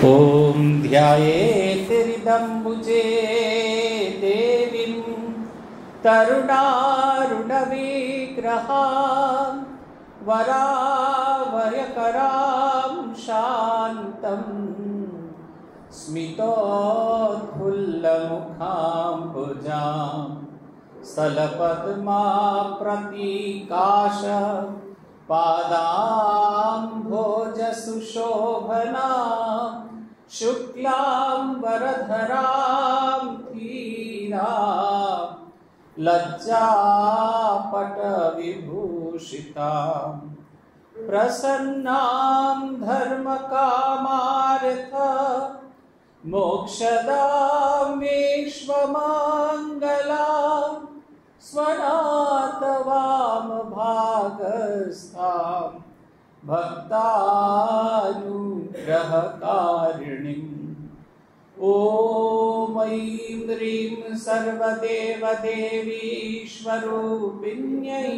ॐ ध्यायेत् हृदम्बुजे देवीं तरुणारुणविग्रहां वरावयकरां शान्तं स्मितोत्फुल्लमुखाम्बुजां स्थलपद्माप्रतीकाश पादाम्भोजसुशोभनां शुक्लाम्बरधरां धीरां लज्जापटविभूषितां प्रसन्नां धर्मकामार्थ मोक्षदामेश्वमङ्गलां स्वनातवामभागस्थां भक्तानुग्रहकारिणीम् ॐ ऐं ह्रीं सर्वदेवदेवीश्वरूपिण्यै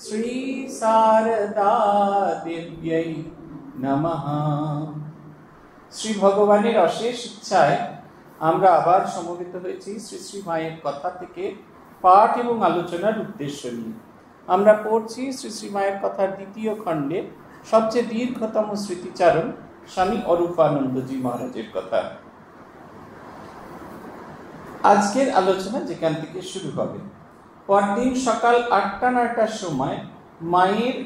श्री शारदा देव्यै नमः। শ্রী ভগবানের অশেষ ইচ্ছায় আমরা আবার সমবেত হয়েছি শ্রী শ্রী মায়ের কথা থেকে পাঠ এবং আলোচনার উদ্দেশ্য নিয়ে। আমরা পড়ছি শ্রী শ্রী মায়ের কথার দ্বিতীয় খণ্ডে সবচেয়ে দীর্ঘতম স্মৃতিচারণ স্বামী অরূপানন্দজি মহারাজের কথা। আজকের আলোচনা যেখান থেকে শুরু হবে, পরদিন সকাল 8টা-9টার সময় মায়ের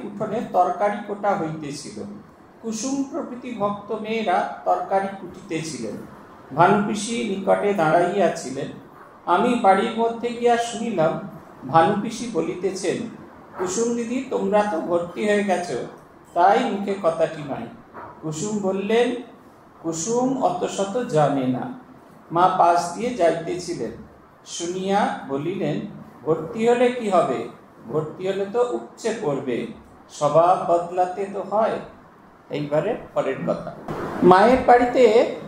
উঠোনে তরকারি কোটা হইতেছিল। কুসুম প্রভৃতি ভক্ত মেয়েরা তরকারি কুটিতেছিলেন। ভানুপিসি নিকটে দাঁড়াইয়াছিলেন। আমি বাড়ির মধ্যে গিয়া শুনিলাম ভানুপিসি বলিতেছেন, কুসুম দিদি, তোমরা তো ভর্তি হয়ে গেছ, তাই মুখে কথাটি নাই। কুসুম বললেন, কুসুম অত শত জানে না। মা পাশ দিয়ে যাইতেছিলেন, শুনিয়া বলিলেন, ভর্তি হলে কি হবে? ভর্তি হলে তো উপচে পড়বে, স্বভাব বদলাতে তো হয়। এইবারে পরের কথা। মায়ের বাড়িতে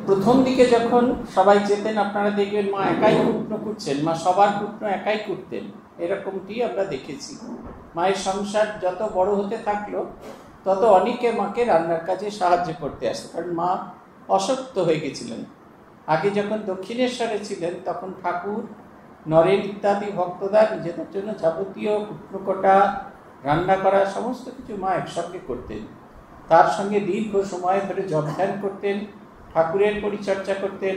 প্রথম দিকে যখন সবাই যেতেন, আপনারা দেখবেন মা একাই কুটনো কুটছেন, মা সবার কুটনো একাই কুটতেন, এরকমটি আমরা দেখেছি। মায়ের সংসার যত বড় হতে থাকলো তত অনেকে মাকে রান্নার কাজে সাহায্য করতে আসতো, কারণ মা অসুস্থ হয়ে গেছিলেন। আগে যখন দক্ষিণেশ্বরে ছিলেন তখন ঠাকুর, নরেন ইত্যাদি ভক্তরা নিজেদের জন্য যাবতীয় কুটনো কোটা, রান্না করা সমস্ত কিছু মা একসঙ্গে করতেন। তার সঙ্গে দীর্ঘ সময় ধরে জপ ধ্যান করতেন, ঠাকুরের পরিচর্যা করতেন,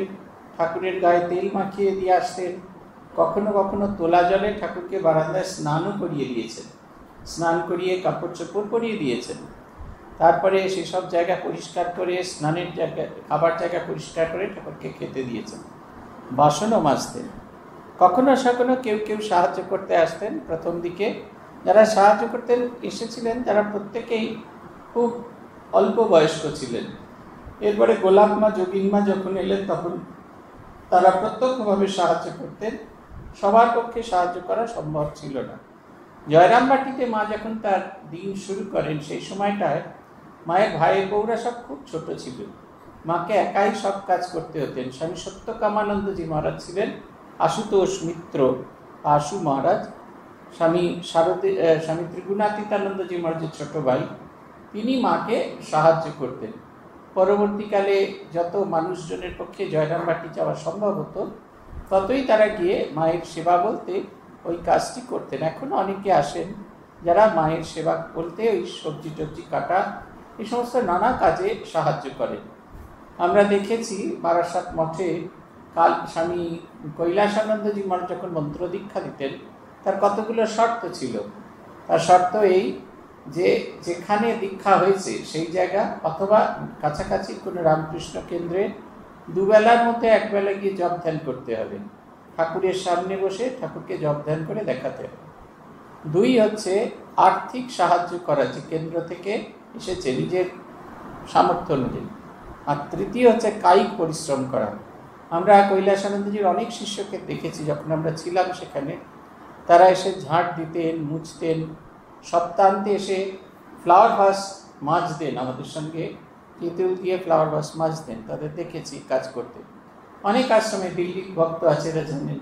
ঠাকুরের গায়ে তেল মাখিয়ে দিয়ে আসতেন। কখনো কখনো তোলা জলে ঠাকুরকে বারান্দায় স্নানও করিয়ে দিয়েছেন, স্নান করিয়ে কাপড় চোপড় পরিয়ে দিয়েছেন। তারপরে সেসব জায়গা পরিষ্কার করে, স্নানের জায়গা, খাবার জায়গা পরিষ্কার করে ঠাকুরকে খেতে দিয়েছেন। বাসনও মাজতেন। কখনো কখনো কেউ কেউ সাহায্য করতে আসতেন। প্রথম দিকে যারা সাহায্য করতেন এসেছিলেন তারা প্রত্যেকেই খুব অল্প বয়স্ক ছিলেন। এরপরে গোলাপমা, যোগিনমা যখন এলেন তখন তারা প্রত্যক্ষভাবে সাহায্য করতেন। সবার পক্ষে সাহায্য করা সম্ভব ছিল না। জয়রামবাটিতে মা যখন তার দিন শুরু করেন, সেই সময়টায় মায়ের ভাইয়ের বউরা সব খুব ছোট ছিল। মাকে একাই সব কাজ করতে হতেন। স্বামী সত্যকামানন্দজি মহারাজ ছিলেন আশুতোষ মিত্র আশু মহারাজ, স্বামী ত্রিগুণাতীতানন্দজি মহারাজের ছোট ভাই, তিনি মাকে সাহায্য করতেন। পরবর্তীকালে যত মানুষজনের পক্ষে জয়রামবাটি যাওয়া সম্ভব হতো ততই তারা গিয়ে মায়ের সেবা বলতে ওই কাজটি করতেন। এখনও অনেকে আসেন যারা মায়ের সেবা বলতে ওই সবজি টবজি কাটা, এই সমস্ত নানা কাজে সাহায্য করেন। আমরা দেখেছি বারাসাত মঠে স্বামী কৈলাসানন্দজি মহারাজ যখন মন্ত্র দীক্ষা দিতেন তার কতগুলো শর্ত ছিল। তার শর্ত এই যে যেখানে দীক্ষা হয়েছে সেই জায়গা অথবা কাছাকাছি কোনো রামকৃষ্ণ কেন্দ্রে দুবেলার মধ্যে একবেলা গিয়ে জপ ধ্যান করতে হবে, ঠাকুরের সামনে বসে ঠাকুরকে জপ ধ্যান করে দেখাতে হবে। 2 হচ্ছে আর্থিক সাহায্য করা, যে কেন্দ্র থেকে এসেছে নিজের সামর্থ্য অনুযায়ী। আর 3 হচ্ছে কায়িক পরিশ্রম করা। আমরা কৈলাসানন্দজির অনেক শিষ্যকে দেখেছি, যখন আমরা ছিলাম সেখানে তারা এসে ঝাঁট দিতেন, মুছতেন, সপ্তাহান্তে এসে ফ্লাওয়ার ভাস মাজতেন, আমাদের সঙ্গে তেঁতুল দিয়ে ফ্লাওয়ার ভাস মাজতেন, তাদের দেখেছি কাজ করতে। অনেক আশ্রমে, দিল্লির ভক্ত আছে এরা জানেন,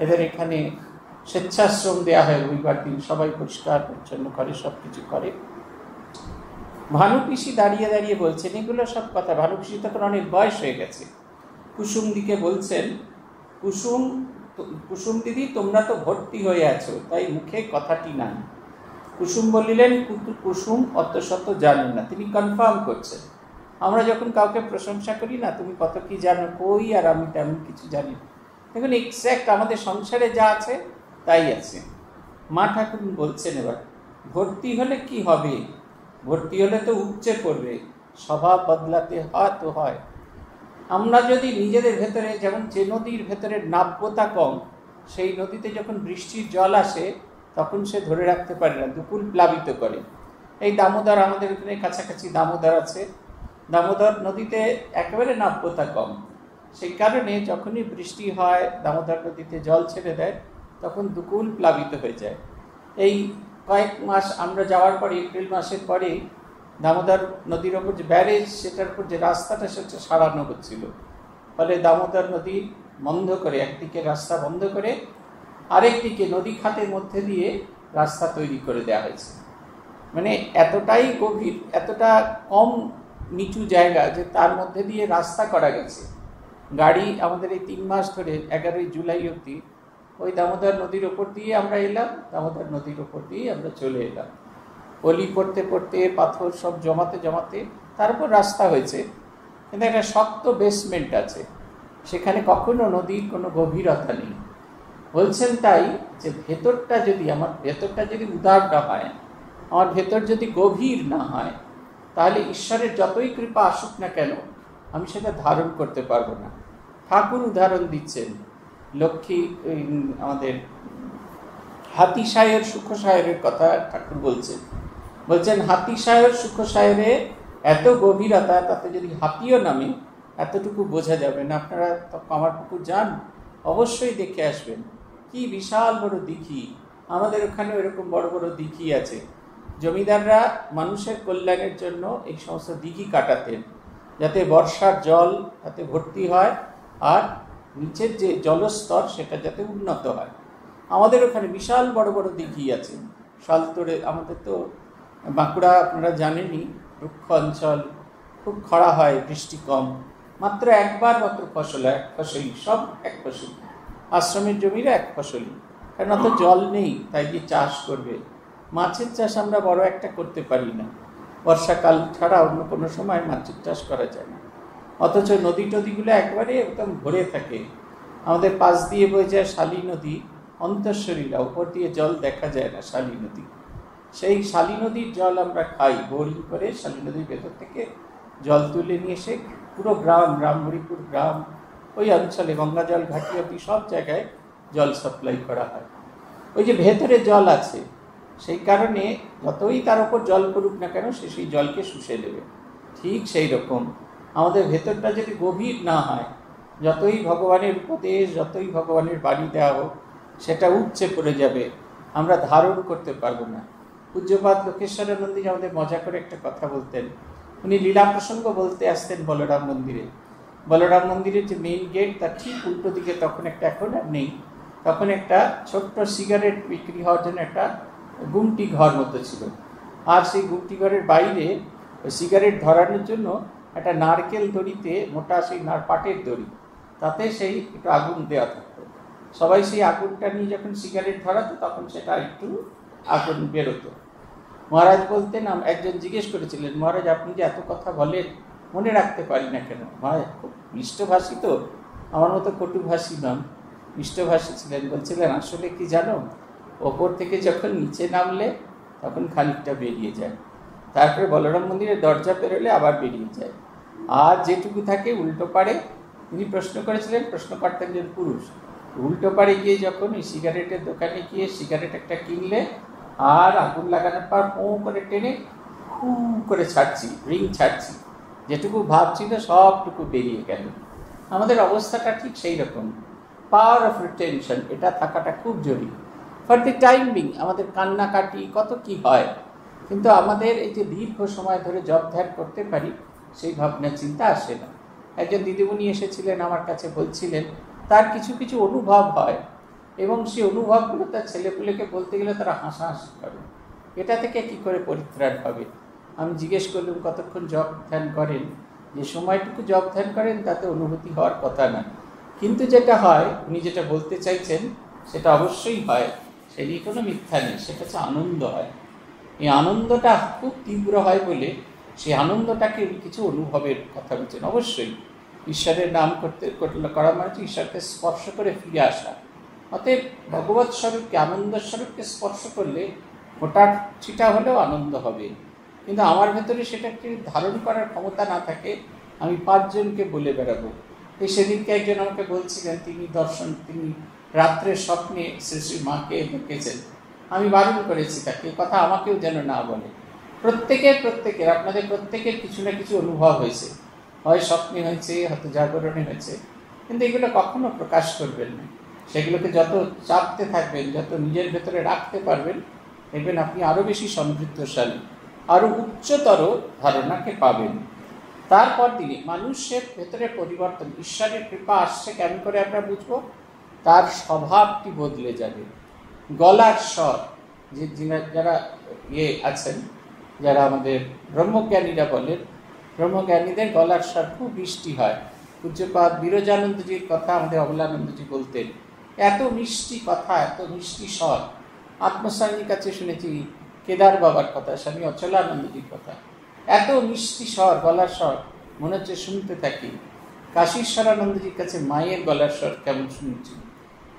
এদের এখানে স্বেচ্ছাশ্রম দেওয়া হয় রবিবার দিন, সবাই পরিষ্কার পরিচ্ছন্ন করে, সব কিছু করে। ভানু পিসি দাঁড়িয়ে দাঁড়িয়ে বলছেন এগুলো সব কথা। ভানু পিসি তখন অনেক বয়স হয়ে গেছে। কুসুম দিকে বলছেন, কুসুম কুসুম দিদি তোমরা তো ভর্তি হয়ে আছো, তাই মুখে কথাটি নাই। কুসুম বলিলেন কুসুম অত শত জানেন না। তিনি কনফার্ম করছেন, আমরা যখন কাউকে প্রশংসা করি না, তুমি কত কি জানো, কই আর আমি তেমন কিছু জানি না। দেখুন এক্স্যাক্ট আমাদের সংসারে যা আছে তাই আছে। মা ঠাকুর বলছেন এবার ভর্তি হলে কি হবে, ভর্তি হলে তো উপচে পড়বে, স্বভাব বদলাতে হয় তো হয়। আমরা যদি নিজেদের ভেতরে, যেমন যে নদীর ভেতরে নাব্যতা কম, সেই নদীতে যখন বৃষ্টির জল আসে তখন সে ধরে রাখতে পারে না, দুকুল প্লাবিত করে। এই দামোদর, আমাদের এখানে কাছাকাছি দামোদর আছে, দামোদর নদীতে একেবারে নাব্যতা কম, সেই কারণে যখনই বৃষ্টি হয় দামোদর নদীতে জল ছেড়ে দেয় তখন দুকুল প্লাবিত হয়ে যায়। এই কয়েক মাস আমরা যাওয়ার পরে, এপ্রিল মাসের পরে দামোদর নদীর ওপর যে ব্যারেজ, সেটার উপর যে রাস্তাটা সেটা সারানো হচ্ছিল, ফলে দামোদর নদী বন্ধ করে, একদিকে রাস্তা বন্ধ করে আরেকদিকে নদী খাতের মধ্যে দিয়ে রাস্তা তৈরি করে দেওয়া হয়েছে। মানে এতটাই গভীর, এতটা কম নিচু জায়গা যে তার মধ্যে দিয়ে রাস্তা করা গেছে। গাড়ি আমাদের এই 3 মাস ধরে 11ই জুলাই অবধি ওই দামোদর নদীর ওপর দিয়ে আমরা এলাম, দামোদর নদীর ওপর দিয়ে আমরা চলে এলাম। পলি পড়তে পড়তে, পাথর সব জমাতে জমাতে তারপর রাস্তা হয়েছে, কিন্তু একটা শক্ত বেসমেন্ট আছে, সেখানে কখনো নদীর কোনো গভীরতা নেই। বলছেন তাই যে ভেতরটা যদি, আমার ভেতরটা যদি উদার না হয়, আমার ভেতর যদি গভীর না হয়, তাহলে ঈশ্বরের যতই কৃপা আসুক না কেন আমি সেটা ধারণ করতে পারবো না। ঠাকুর উদাহরণ দিচ্ছেন, লক্ষ্মী আমাদের হাতিশায়ের সুখসায়রের কথা ঠাকুর বলছেন হাতিশায়ের সুখসায়রে এত গভীরতা, তাতে যদি হাতিও নামে এতটুকু বোঝা যাবে না। আপনারা কামারপুকুর যান, অবশ্যই দেখে আসবেন, কি বিশাল বড় দিঘি। আমাদের ওখানে এরকম বড় বড় দিঘি আছে। জমিদাররা মানুষের কল্যাণের জন্য এই সমস্ত দিঘি কাটাতেন, যাতে বর্ষার জল যাতে ভর্তি হয় আর নিচের যে জলস্তর সেটা যাতে উন্নত হয়। আমাদের ওখানে বিশাল বড় বড় দিঘি আছে। শালতোড়ে, আমাদের তো বাঁকুড়া আপনারা জানেনই, রুক্ষ অঞ্চল, খুব খরা হয়, বৃষ্টি কম, মাত্র একবার মাত্র ফসল, এক ফসলই, সব এক ফসল, আশ্রমের জমির এক ফসলই, কারণ অত জল নেই, তাই যে চাষ করবে। মাছের চাষ আমরা বড় একটা করতে পারি না, বর্ষাকাল ছাড়া অন্য কোনো সময় মাছের চাষ করা যায় না। অথচ নদী টদীগুলো একবারে একদম ভরে থাকে। আমাদের পাশ দিয়ে বয়ে যায় শালী নদী, অন্তঃসরীরা, উপর দিয়ে জল দেখা যায় না, শালী নদী। সেই শালী নদীর জল আমরা খাই, বোরিং করে শালী নদীর ভেতর থেকে জল তুলে নিয়ে এসে পুরো গ্রাম, রামহরিপুর গ্রাম, ওই অঞ্চলে গঙ্গাজল ঘাটি অবধি সব জায়গায় জল সাপ্লাই করা হয়। ওই যে ভেতরে জল আছে, সেই কারণে যতই তার উপর জল পড়ুক না কেন সে সেই জলকে শুষে দেবে। ঠিক সেই রকম আমাদের ভেতরটা যদি গভীর না হয়, যতই ভগবানের উপদেশ, যতই ভগবানের বাণী দেওয়া হোক, সেটা উপচে পড়ে যাবে, আমরা ধারণ করতে পারবো না। পূজ্যপাদ লোকেশ্বরানন্দী আমাদের মজা করে একটা কথা বলতেন। উনি লীলা প্রসঙ্গ বলতে আসতেন বলরাম মন্দিরে। বলরাম মন্দিরের যে মেইন গেট, তার ঠিক উল্টো দিকে তখন একটা, এখন আর নেই, তখন একটা ছোট্ট সিগারেট বিক্রি হওয়ার জন্য একটা গুমটি ঘর মতো ছিল। আর সেই গুমটি ঘরের বাইরে সিগারেট ধরানোর জন্য একটা নারকেল দড়িতে, মোটা সেই পাটের দড়ি, তাতে সেই একটু আগুন দেওয়া থাকতো। সবাই সেই আগুনটা নিয়ে যখন সিগারেট ধরাতো তখন সেটা একটু আগুন বেরোতো। মহারাজ বলতেন, একজন জিজ্ঞেস করেছিলেন, মহারাজ আপনি যে এত কথা বলেন মনে রাখতে পারি না কেন? মহারাজ খুব মিষ্টভাষী তো, আমার মতো কটুভাষী নন, মিষ্টভাষী ছিলেন। বলছিলেন আসলে কি জানো, ওপর থেকে যখন নিচে নামলে তখন খানিকটা বেরিয়ে যায়, তারপরে বলরাম মন্দিরের দরজা পেরোলে আবার বেরিয়ে যায়, আর যেটুকু থাকে উল্টো পাড়ে। তিনি প্রশ্ন করেছিলেন, প্রশ্নকর্তা একজন পুরুষ, উল্টো পাড়ে গিয়ে যখন ওই সিগারেটের দোকানে গিয়ে সিগারেট একটা কিনলে, আর আগুন লাগানোর পর পো করে টেনে খু করে ছাড়ছি, রিং ছাড়ছি, যেটুকু ভাবছিল সবটুকু বেরিয়ে গেল। আমাদের অবস্থাটা ঠিক সেই রকম। পাওয়ার অফ রিটেনশন, এটা থাকাটা খুব জরুরি। ফর দি টাইম বিং আমাদের কান্নাকাটি কত কি হয়, কিন্তু আমাদের এই যে দীর্ঘ সময় ধরে জপ ধ্যান করতে পারি, সেই ভাবনা চিন্তা আসে না। একজন দিদিমণি এসেছিলেন আমার কাছে, বলছিলেন তার কিছু কিছু অনুভব হয়, এবং সেই অনুভবগুলো তার ছেলেপুলেকে বলতে গেলে তারা হাসাহাসি করে। এটা থেকে কি করে পরিত্রাণ হবে? আমি জিজ্ঞেস করলাম কতক্ষণ জপ ধ্যান করেন, যে সময়টুকু জপ ধ্যান করেন তাতে অনুভূতি হওয়ার কথা না, কিন্তু যেটা হয় উনি যেটা বলতে চাইছেন সেটা অবশ্যই হয়, সে নিয়ে কোনো মিথ্যা নেই, সেটা হচ্ছে আনন্দ হয়। এই আনন্দটা খুব তীব্র হয় বলে সেই আনন্দটাকে উনি কিছু অনুভবের কথা বলছেন। অবশ্যই ঈশ্বরের নাম করা মানে ঈশ্বরকে স্পর্শ করে ফিরে আসা। অতএব ভগবৎ স্বরূপকে, আনন্দ স্বরূপকে স্পর্শ করলে ওটার সেটা হলেও আনন্দ হবে। কিন্তু আমার ভেতরে সেটাকে ধারণ করার ক্ষমতা না থাকে, আমি 5 জনকে বলে বেড়াবো। এই সেদিনকে একজন আমাকে বলছিলেন তিনি রাত্রের স্বপ্নে শ্রী মাকে দেখেছেন। আমি বারণ করেছি তাকে, কথা আমাকেও যেন না বলে। প্রত্যেকের আপনাদের প্রত্যেকের কিছু না কিছু অনুভব হয়েছে, হয় স্বপ্নে হয়েছে, হয়তো জাগরণে হয়েছে, কিন্তু এগুলো কখনো প্রকাশ করবেন না। সেগুলোকে যত চাপতে থাকবেন, যত নিজের ভেতরে রাখতে পারবেন, দেখবেন আপনি আরও বেশি সমৃদ্ধশালী, আরও উচ্চতর ধারণাকে পাবেন। তারপর তিনি মানুষের ভেতরে পরিবর্তন, ঈশ্বরের কৃপা আসছে কেমন করে আমরা বুঝবো? তার স্বভাবটি বদলে যাবে। গলার স্বর, যে যারা আছেন, যারা আমাদের ব্রহ্মজ্ঞানীরা বলেন, ব্রহ্মজ্ঞানীদের গলার স্বর খুব মিষ্টি হয়। পূজ্যপাদ বিরজানন্দজির কথা আমাদের অবলানন্দজি বলতেন, এত মিষ্টি কথা, এত মিষ্টি স্বর। আত্মস্বামীর কাছে শুনেছি কেদার বাবার কথা, স্বামী অচলানন্দজির কথা, এত মিষ্টি স্বর, গলার স্বর মনে হচ্ছে শুনতে থাকি। কাশীশ্বরানন্দজির কাছে মায়ের গলার স্বর কেমন শুনছি,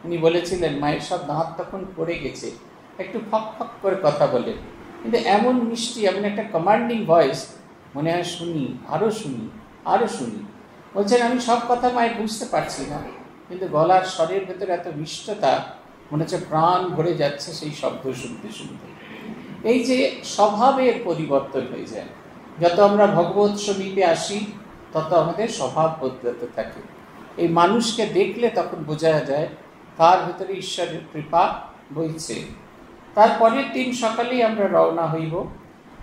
উনি বলেছিলেন মায়ের সব দাঁত তখন পড়ে গেছে, একটু ফক ফক করে কথা বলে, কিন্তু এমন মিষ্টি, এমন একটা কমান্ডিং ভয়েস, মনে হয় শুনি, আরও শুনি, আরও শুনি। বলছেন আমি সব কথা মায়ের বুঝতে পারছি না, কিন্তু গলার স্বরের ভেতরে এত মিষ্টতা, মনে হচ্ছে প্রাণ ভরে যাচ্ছে সেই শব্দ শুনতে শুনতে। এই যে স্বভাবের পরিবর্তন হয়ে যায়, যত আমরা ভগবৎ সমীপে আসি তত আমাদের স্বভাব বদলাতে থাকে। এই মানুষকে দেখলে তখন বোঝা যায় তার ভেতরে ঈশ্বরের কৃপা বইছে। তারপরের দিন সকালেই আমরা রওনা হইব।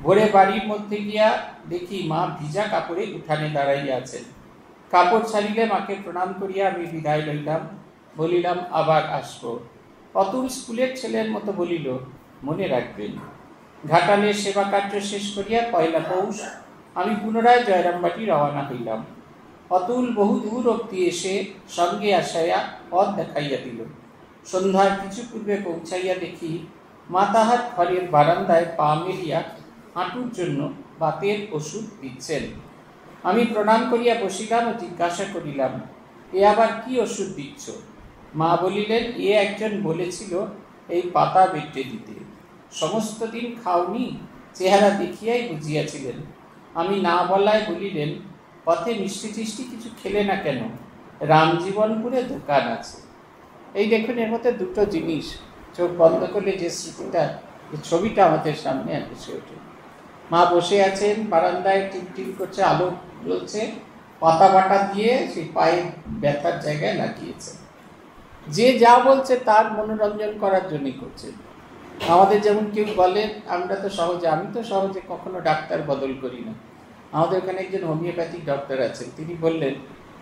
ভোরে বাড়ির মধ্যে গিয়া দেখি মা ভিজা কাপড়ে উঠানে দাঁড়াইয়া আছেন। কাপড় ছাড়িলে মাকে প্রণাম করিয়া আমি বিদায় লইলাম, বলিলাম আবার আসব। অতুল স্কুলের ছেলের মতো বলিল, মনে রাখবেন। ঘাটালের সেবা কার্য শেষ করিয়া পয়লা পৌষ আমি পুনরায় জয়রামবাটি রওনা হইলাম। অতুল বহু দূর অব্দি এসে সঙ্গে আসাইয়া পথ দেখাইয়া দিল। সন্ধ্যার কিছু পূর্বে পৌঁছাইয়া দেখি মা তাহার ঘরের বারান্দায় পা মেলিয়া হাঁটুর জন্য বাতের ওষুধ দিচ্ছেন। আমি প্রণাম করিয়া বসিলাম ও জিজ্ঞাসা করিলাম, এ আবার কি ওষুধ দিচ্ছ? মা বলিলেন, এ একজন বলেছিল এই পাতা বেটে দিতে, সমস্ত দিন খাওনি, চেহারা দেখিয়াই বুঝিয়াছিলেন। আমি না বলায় বলিলেন, পথে মিষ্টি টিষ্টি কিছু খেলে না কেন? রামজীবনপুরে দোকান আছে। এই দেখুন, এর মধ্যে দুটো জিনিস চোখ বন্ধ করলে যে স্মৃতিটা, যে ছবিটা আমাদের সামনে এসে ওঠে। মা বসে আছেন বারান্দায়, টিম করছে, আলো জ্বলছে, পাতা বাটা দিয়ে সেই পায়ে ব্যথার জায়গায় লাগিয়েছে। যে যা বলছে তার মনোরঞ্জন করার জন্যই করছে। আমাদের যেমন কেউ বলে, আমি তো সহজে কখনো ডাক্তার বদল করি না। আমাদের ওখানে একজন হোমিওপ্যাথিক ডক্টর আছেন, তিনি বললেন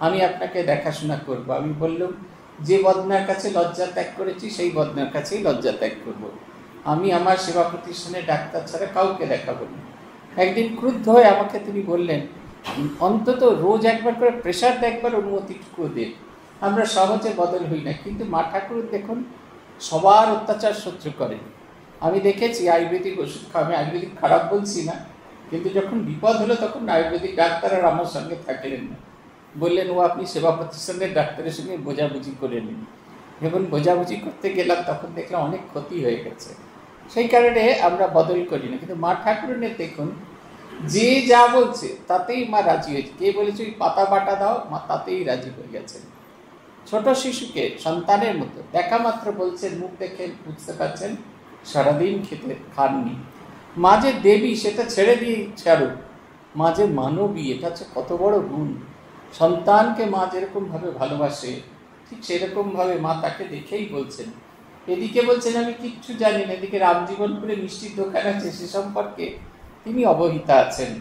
আমি আপনাকে দেখাশোনা করব। আমি বললাম, যে বদনার কাছে লজ্জা ত্যাগ করেছি সেই বদনার কাছেই লজ্জা ত্যাগ করব। আমি আমার সেবা প্রতিষ্ঠানে ডাক্তার ছাড়া কাউকে দেখাবো না। একদিন ক্রুদ্ধ হয়ে আমাকে তিনি বললেন, অন্তত রোজ একবার করে প্রেশার দেখবার অনুমতিটুকু দেন। আমরা সহজে বদল হই না, কিন্তু মা ঠাকুর দেখুন সবার অত্যাচার সহ্য করেন। আমি দেখেছি আয়ুর্বেদিক ওষুধ খাওয়া, আমি আয়ুর্বেদিক খারাপ বলছি না, কিন্তু যখন বিপদ হলো তখন আয়ুর্বেদিক ডাক্তার আর আমার সঙ্গে থাকলেন না, বললেন ও আপনি সেবা প্রতিষ্ঠানের ডাক্তারের সঙ্গে বোঝাবুঝি করে নিন। যখন বোঝাবুঝি করতে গেলাম তখন দেখলাম অনেক ক্ষতি হয়ে গেছে। সেই কারণে আমরা বদল করি না। কিন্তু মা ঠাকুরনের দেখুন, যে যা বলছে তাতেই মা রাজি হয়েছে। কে বলেছে ওই পাতা বাটা দাও, মা তাতেই রাজি হয়ে গেছেন। ছোট শিশুকে সন্তানের মতো দেখা মাত্র বলছেন, মুখ দেখে বুঝতে পারছেন সারাদিন খেতে খাননি। মা যে দেবী সেটা ছেড়ে দিয়ে ছাড়ুক, মা যে মানবী, এটা হচ্ছে কত বড় গুণ। সন্তানকে মা যেরকমভাবে ভালোবাসে ঠিক সেরকমভাবে মা তাকে দেখেই বলছেন। এদিকে বলছেন আমি কিচ্ছু জানি না, এদিকে রামজীবনপুরে মিষ্টির দোকান আছে সে সম্পর্কে তিনি অবহিতা আছেন।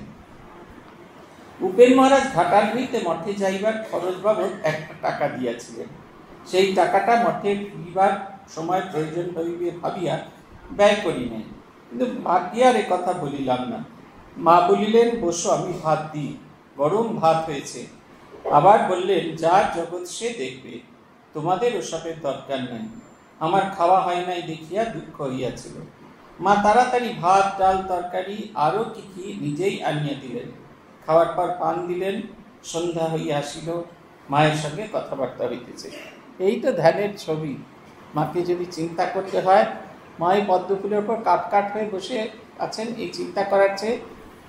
উপেন মহারাজ ঘাটাল হইতে মঠে যাইবার খরচ বাবদ 1 টাকা দিয়াছিলেন। সেই টাকাটা মঠে ফিরিবার সময় প্রয়োজন হইবে ভাবিয়া ব্যয় করি নাই, কিন্তু ভাগ্যে আর কথা বলিলাম না। মা বলিলেন, বসো, আমি ভাত দিই, গরম ভাত হয়েছে। আবার বললেন, যার জগৎ সে দেখবে, তোমাদের ওসবের দরকার নাই। আমার খাওয়া হয় নাই দেখিয়া দুঃখ হইয়াছিল। মা তাড়াতাড়ি ভাত, ডাল, তরকারি আরও কি কি নিজেই আনিয়া দিলেন। খাওয়ার পর পান দিলেন। সন্ধ্যা হইয়া আসিল, মায়ের সঙ্গে কথাবার্তা হইতেছে। এই তো ধ্যানের ছবি। মাকে যদি চিন্তা করতে হয়, মায়ের পদ্মফুলের ওপর কাট হয়ে বসে আছেন, এই চিন্তা করার চেয়ে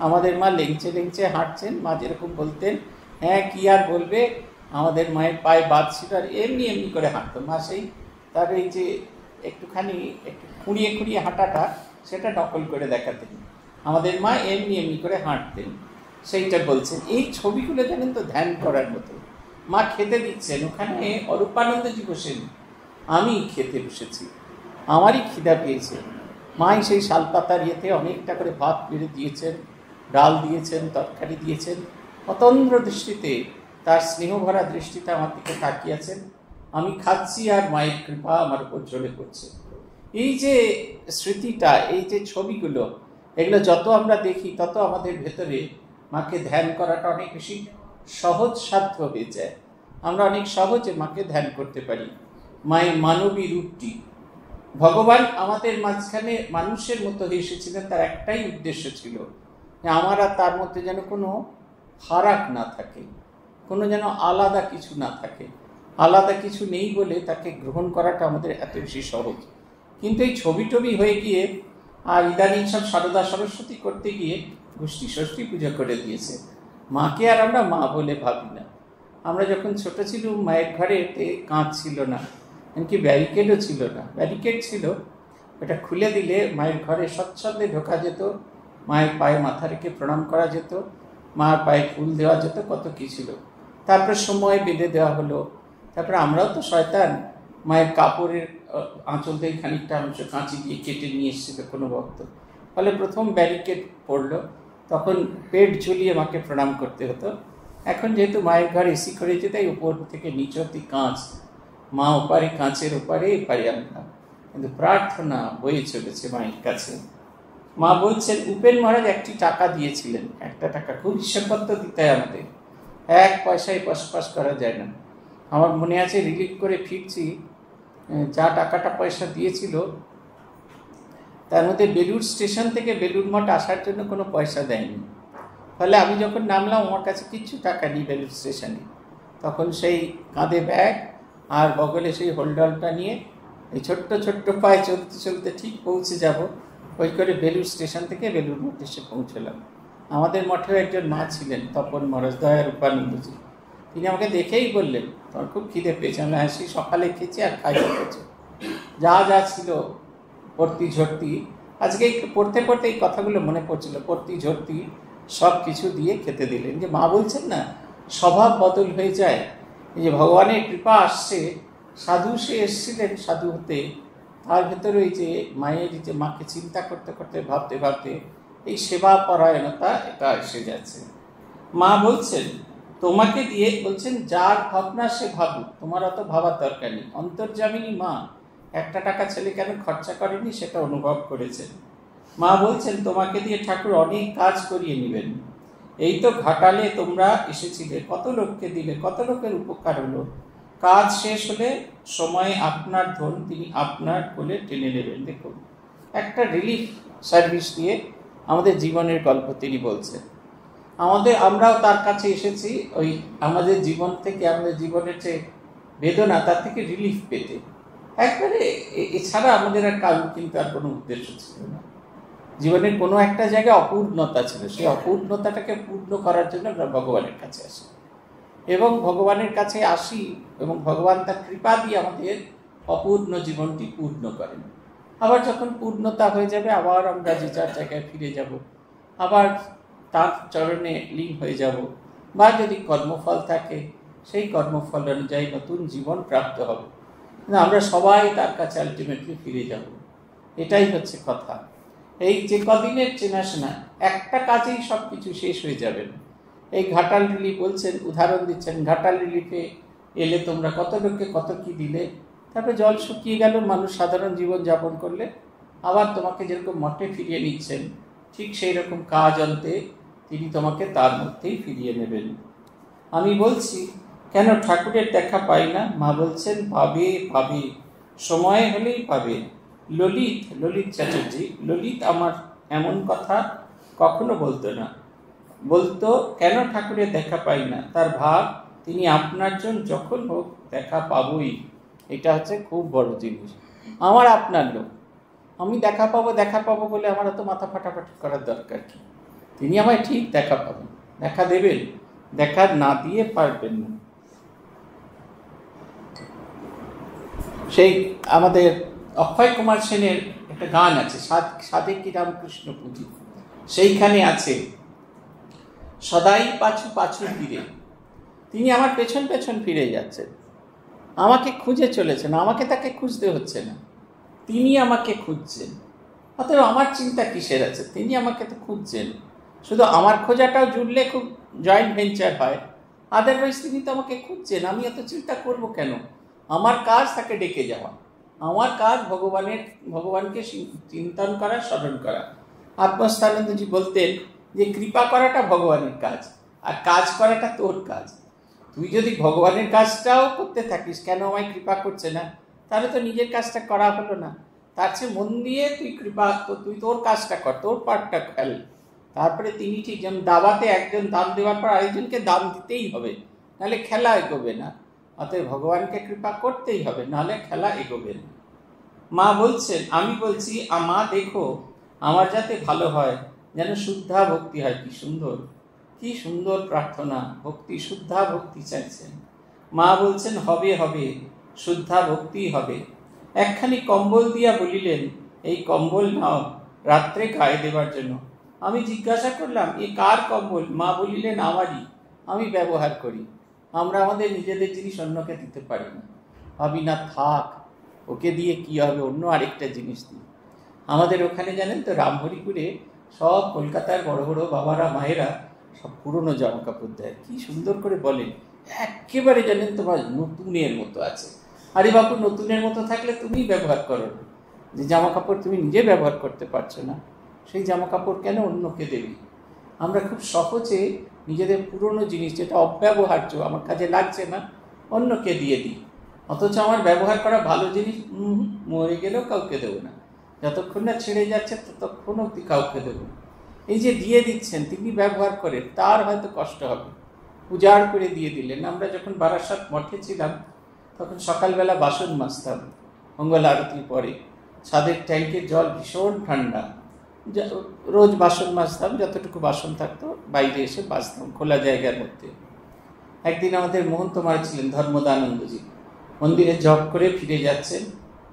আমাদের মা লেংচে লেংচে হাঁটছেন। মা যেরকম বলতেন, হ্যাঁ কি আর বলবে, আমাদের মায়ের পায়ে বাদ ছিল আর এমনি এমনি করে হাঁটতো। মা সেই তার এই যে একটু খুঁড়িয়ে খুঁড়িয়ে হাঁটাটা, সেটা নকল করে দেখাতেন। আমাদের মা এমনি এমনি করে হাঁটতেন, সেইটা বলছেন। এই ছবিগুলো জানেন তো ধ্যান করার মতো। মা খেতে দিচ্ছেন, ওখানে অরূপানন্দজি বসেন, আমি খেতে বসেছি, আমারই খিদা পেয়েছে। মাই সেই শালপাতার ইয়েতে অনেকটা করে ভাত বেড়ে দিয়েছেন, ডাল দিয়েছেন, তরকারি দিয়েছেন। অতন্দ্র দৃষ্টিতে, তার স্নেহভরা দৃষ্টিতে আমার দিকে তাকিয়েছেন। আমি খাচ্ছি আর মায়ের কৃপা আমার উপর ঝরে পড়ছে। এই যে স্মৃতিটা, এই যে ছবিগুলো, এগুলো যত আমরা দেখি তত আমাদের ভেতরে মাকে ধ্যান করাটা অনেক বেশি সহজসাধ্য হয়ে যায়। আমরা অনেক সহজে মাকে ধ্যান করতে পারি। মায়ের মানবী রূপটি, ভগবান আমাদের মাঝখানে মানুষের মতো এসেছিলেন, তার একটাই উদ্দেশ্য ছিল যে আমার আর তার মধ্যে যেন কোনো ফারাক না থাকে, কোনো যেন আলাদা কিছু না থাকে। আলাদা কিছু নেই বলে তাকে গ্রহণ করাটা আমাদের এত বেশি সহজ। কিন্তু এই ছবি টবি হয়ে গিয়ে আর ইদানিং সব সারদা সরস্বতী করতে গিয়ে গোষ্ঠী ষষ্ঠী পুজো করে দিয়েছে। মাকে আর আমরা মা বলে ভাবি না। আমরা যখন ছোট ছিলাম, মায়ের ঘরেতে কাঁচ ছিল না, এমনকি ব্যারিকেডও ছিল না। ব্যারিকেড ছিল, এটা খুলে দিলে মায়ের ঘরে স্বচ্ছন্দে ঢোকা যেত, মায়ের পায়ে মাথা রেখে প্রণাম করা যেত, মার পায়ে ফুল দেওয়া যেত, কত কী ছিল। তারপরে সময় বেঁধে দেওয়া হলো। তারপরে আমরাও তো শয়তান, মায়ের কাপড়ের আঁচল থেকে খানিকটা অংশ কাঁচি দিয়ে কেটে নিয়ে এসেছিল কোনো ভক্ত। ফলে প্রথম ব্যারিকেড পড়লো, তখন পেট ঝুলিয়ে মাকে প্রণাম করতে হতো। এখন যেহেতু মায়ের ঘর এসি করেছে, তাই উপর থেকে নিচ অব্দি কাঁচ, মা ওপারে কাঁচের ওপারে এপারে আমরা, কিন্তু প্রার্থনা বয়ে চলেছে মায়ের কাছে। মা বলছেন, উপেন মহারাজ একটি টাকা দিয়েছিলেন, একটা টাকা, খুব হিসাবপত্র দিতে হয় আমাদের, 1 পয়সায় পাস করা যায় না। আমার মনে আছে, রিলিভ করে ফিরছি, যা টাকাটা পয়সা দিয়েছিল তার মধ্যে বেলুড় স্টেশন থেকে বেলুড় মঠ আসার জন্য কোনো পয়সা দেয়নি। ফলে আমি যখন নামলাম, আমার কাছে কিচ্ছু টাকা নেই বেলুড় স্টেশনে। তখন সেই কাঁধে ব্যাগ আর বগলে সেই হোল্ডারটা নিয়ে এই ছোট্ট ছোট্ট পায়ে চলতে চলতে ঠিক পৌঁছে যাব, ওই করে বেলুড় স্টেশন থেকে বেলুড় মঠ এসে পৌঁছলাম। আমাদের মঠেও একজন মা ছিলেন, তপন মহারাজ, দয়া রূপানন্দজি। তিনি আমাকে দেখেই বললেন, তোমার খুব খিদে পেয়েছে। আমি আসি, সকালে খেয়েছি আর খাই পেয়েছে, যা যা ছিল পড়তি ঝর্তি। আজকে পড়তে পড়তে এই কথাগুলো মনে পড়ছিল, পড়তি ঝর্তি সব কিছু দিয়ে খেতে দিলেন। যে মা বলছেন না, স্বভাব বদল হয়ে যায়। এই যে ভগবানের কৃপা আসছে, সাধু সে এসেছিলেন সাধু হতে, তার ভেতরে ওই যে মায়ের যে মাকে চিন্তা করতে করতে ভাবতে ভাবতে এই সেবা পরায়ণতা এটা এসে যাচ্ছে। মা বলছেন, তোমাকে দিয়ে বলছেন, যার ভাবনা সে ভাবুক, তোমার অত ভাবার দরকার নেই। অন্তর্যামিনী মা একটা টাকা ছেলে কেন খরচা করেনি সেটা অনুভব করেছেন। মা বলছেন, তোমাকে দিয়ে ঠাকুর অনেক কাজ করিয়ে নেবেন। এই তো ঘাটালে তোমরা এসেছিলে, কত লোককে দিলে, কত লোকের উপকার হলো। কাজ শেষ হলে সময়ে আপনার ধন তিনি আপনার কোলে টেনে নেবেন। দেখুন, একটা রিলিফ সার্ভিস দিয়ে আমাদের জীবনের গল্প তিনি বলছেন। আমরাও তার কাছে এসেছি ওই আমাদের জীবন থেকে, আমাদের জীবনের যে বেদনা, তার থেকে রিলিফ পেতে। একবারে এছাড়া আমাদের আর কারণ কিন্তু আর কোনো উদ্দেশ্য ছিল না। জীবনের কোনো একটা জায়গায় অপূর্ণতা ছিল, সেই অপূর্ণতাটাকে পূর্ণ করার জন্য আমরা ভগবানের কাছে আসি, এবং ভগবানের কাছে আসি এবং ভগবান তার কৃপা দিয়ে আমাদের অপূর্ণ জীবনটি পূর্ণ করেন। আবার যখন পূর্ণতা হয়ে যাবে, আবার আমরা যে যার জায়গায় ফিরে যাব, আবার তার চরণে লীন হয়ে যাব, বা যদি কর্মফল থাকে সেই কর্মফল অনুযায়ী নতুন জীবন প্রাপ্ত হবে। কিন্তু আমরা সবাই তার কাছে আলটিমেটলি ফিরে যাব, এটাই হচ্ছে কথা। এই যে কদিনের চেনাশোনা, একটা কাজেই সব কিছু শেষ হয়ে যাবে না। এই ঘাটাল রিলিফ বলছেন, উদাহরণ দিচ্ছেন, ঘাটাল রিলিফে এলে তোমরা কত লোককে কত কি দিলে, তারপরে জল শুকিয়ে গেল, মানুষ সাধারণ জীবন যাপন করলে, আবার তোমাকে যেরকম মঠে ফিরিয়ে নিচ্ছেন, ঠিক সেই রকম কাজ অন্তে তিনি তোমাকে তার মধ্যেই ফিরিয়ে নেবেন। আমি বলছি, কেন ঠাকুরের দেখা পাই না? মা বলছেন, পাবে পাবে, সময় হলেই পাবে। ললিত চ্যাটার্জি, ললিত আমার এমন কথা কখনো বলতো না। বলতো, কেন ঠাকুরের দেখা পাই না? তার ভাব, তিনি আপনার জন্য যখন হোক দেখা পাবই। এটা হচ্ছে খুব বড় জিনিস। আমার আপনার লোক, আমি দেখা পাবো বলে আমার তো মাথা ফাটাফাটি করার দরকার কি? তিনি আমায় ঠিক দেখা পাবেন, দেখা দেবেন, দেখা না দিয়ে পারবেন না। সেই আমাদের অক্ষয় কুমার সেনের একটা গান আছে, সাধে কি রামকৃষ্ণ পুঁজি, সেইখানে আছে, সদাই পাছু পাছু ফিরে। তিনি আমার পেছন পেছন ফিরে যাচ্ছেন, আমাকে খুঁজে চলেছেন, আমাকে তাকে খুঁজতে হচ্ছে না, তিনি আমাকে খুঁজছেন। অতএব আমার চিন্তা কিসের আছে? তিনি আমাকে তো খুঁজছেন। শুধু আমার খোঁজাটাও জুড়লে খুব জয়েন্ট ভেঞ্চার হয়, আদারওয়াইজ তিনি তো আমাকে খুঁজছেন। আমি এত চিন্তা করব কেন? আমার কাজ তাকে ডেকে যাওয়া, আমার কাজ ভগবানকে চিন্তন করা, স্মরণ করা। আত্মস্থানন্দজি বলতেন যে কৃপা করাটা ভগবানের কাজ, আর কাজ করাটা তোর কাজ। তুই যদি ভগবানের কাজটাও করতে থাকিস, কেন আমায় কৃপা করছে না, তাহলে তো নিজের কাজটা করা হলো না। তার চেয়ে মন দিয়ে তুই তোর কাজটা কর, তোর পার্টটা খেল। তারপরে তিনি ঠিক, যেমন দাবাতে একজন দান দেওয়ার পর আরেকজনকে দান দিতেই হবে, নাহলে খেলা এগোবে না। অতএব ভগবানকে কৃপা করতেই হবে, নাহলে খেলা এগোবে না। মা বলছেন, আমি বলছি, মা দেখো আমার যাতে ভালো হয়, যেন শুদ্ধা ভক্তি হয়। কি সুন্দর প্রার্থনা, ভক্তি, শুদ্ধা ভক্তি চাইছেন। মা বলছেন, হবে হবে, শুদ্ধা ভক্তি হবে। একখানি কম্বল দিয়া বলিলেন, এই কম্বল নাও রাত্রে গায়ে দেবার জন্য। আমি জিজ্ঞাসা করলাম, এ কার কম্বল? মা বলিলেন, আমারই, আমি ব্যবহার করি। আমরা আমাদের নিজেদের জিনিস অন্যকে দিতে পারি না, ভাবি না থাক, ওকে দিয়ে কি হবে, অন্য আরেকটা জিনিস দিই। আমাদের ওখানে জানেন তো, রামহরিপুরে সব কলকাতার বড় বড় বাবারা মায়েরা সব পুরনো জামা কাপড় দেয়, কি সুন্দর করে বলেন, একেবারে জানেন তো নতুনের মতো আছে। আরে বাবু, নতুনের মতো থাকলে তুমি ব্যবহার করো, যে জামা কাপড় তুমি নিজে ব্যবহার করতে পারছো না, সেই জামা কাপড় কেন অন্যকে দেবে? আমরা খুব সহজে নিজেদের পুরনো জিনিস, যেটা অব্যবহার্য, আমার কাজে লাগছে না, অন্যকে দিয়ে দিই। অথচ আমার ব্যবহার করা ভালো জিনিস মরে গেলেও কাউকে দেবো না, যতক্ষণ না ছেড়ে যাচ্ছে ততক্ষণ অব্দি কাউকে দেবো না। এই যে দিয়ে দিচ্ছেন, তিনি ব্যবহার করে, তার হয়তো কষ্ট হবে, উজাড় করে দিয়ে দিলেন। আমরা যখন বারাসাত মঠে ছিলাম, তখন সকালবেলা বাসন মাজতাম, মঙ্গল আরতির পরে। ছাদের ট্যাঙ্কের জল ভীষণ ঠান্ডা, রোজ বাসন মাজতাম, যতটুকু বাসন থাকতো বাইরে এসে মাজতাম খোলা জায়গার মধ্যে। একদিন আমাদের মহন্ত মহারাজ ছিলেন, ধর্মদানন্দজি, মন্দিরে জপ করে ফিরে যাচ্ছেন,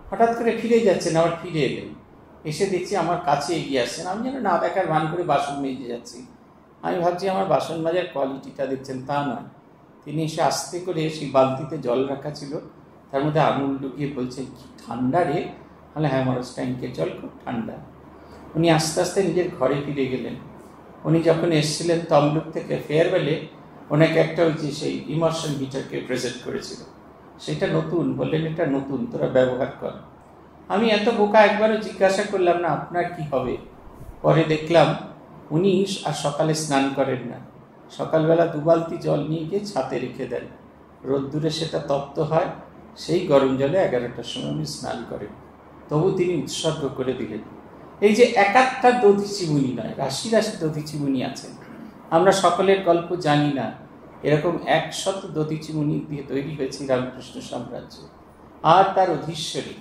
হঠাৎ করে ফিরে যাচ্ছেন, আবার ফিরে এলেন। এসে দেখছি আমার কাছে এগিয়ে আসছেন, আমি যেন না দেখার ভান করে বাসন মেজে যাচ্ছি। আমি ভাবছি আমার বাসন মাজার কোয়ালিটিটা দেখছেন, তা নয়। তিনি এসে আস্তে করে সেই বালতিতে জল রাখা ছিল, তার মধ্যে আঙুল ঢুকিয়ে বলছেন, কি ঠান্ডা রে। তাহলে হ্যাঁ মহারাজ, ট্যাঙ্কের জল খুব ঠান্ডা। উনি আস্তে আস্তে নিজের ঘরে ফিরে গেলেন। উনি যখন এসেছিলেন তমলুক থেকে, ফেয়ারওয়েলে ওনাকে একটা ওই যে সেই ইমার্শন হিটারকে প্রেজেন্ট করেছিল, সেটা নতুন, বললেন এটা নতুন, তোরা ব্যবহার কর। আমি এত বোকা, একবারও জিজ্ঞাসা করলাম না আপনার কি হবে। পরে দেখলাম উনি আর সকালে স্নান করেন না, সকালবেলা 2 বালতি জল নিয়ে গিয়ে ছাতে রেখে দেন, রোদ্দুরে সেটা তপ্ত হয়, সেই গরম জলে 11টার সময় উনি স্নান করেন। তবু তিনি উৎসর্গ করে দিলেন। এই যে এক একটা দধিচি মুনি নয়, রাশি রাশি দধিচি মুনি আছেন, আমরা সকলের গল্প জানি না। এরকম 100 দধিচি মুনি দিয়ে তৈরি হয়েছে রামকৃষ্ণ সাম্রাজ্য। আর তার অধীশ্বরী,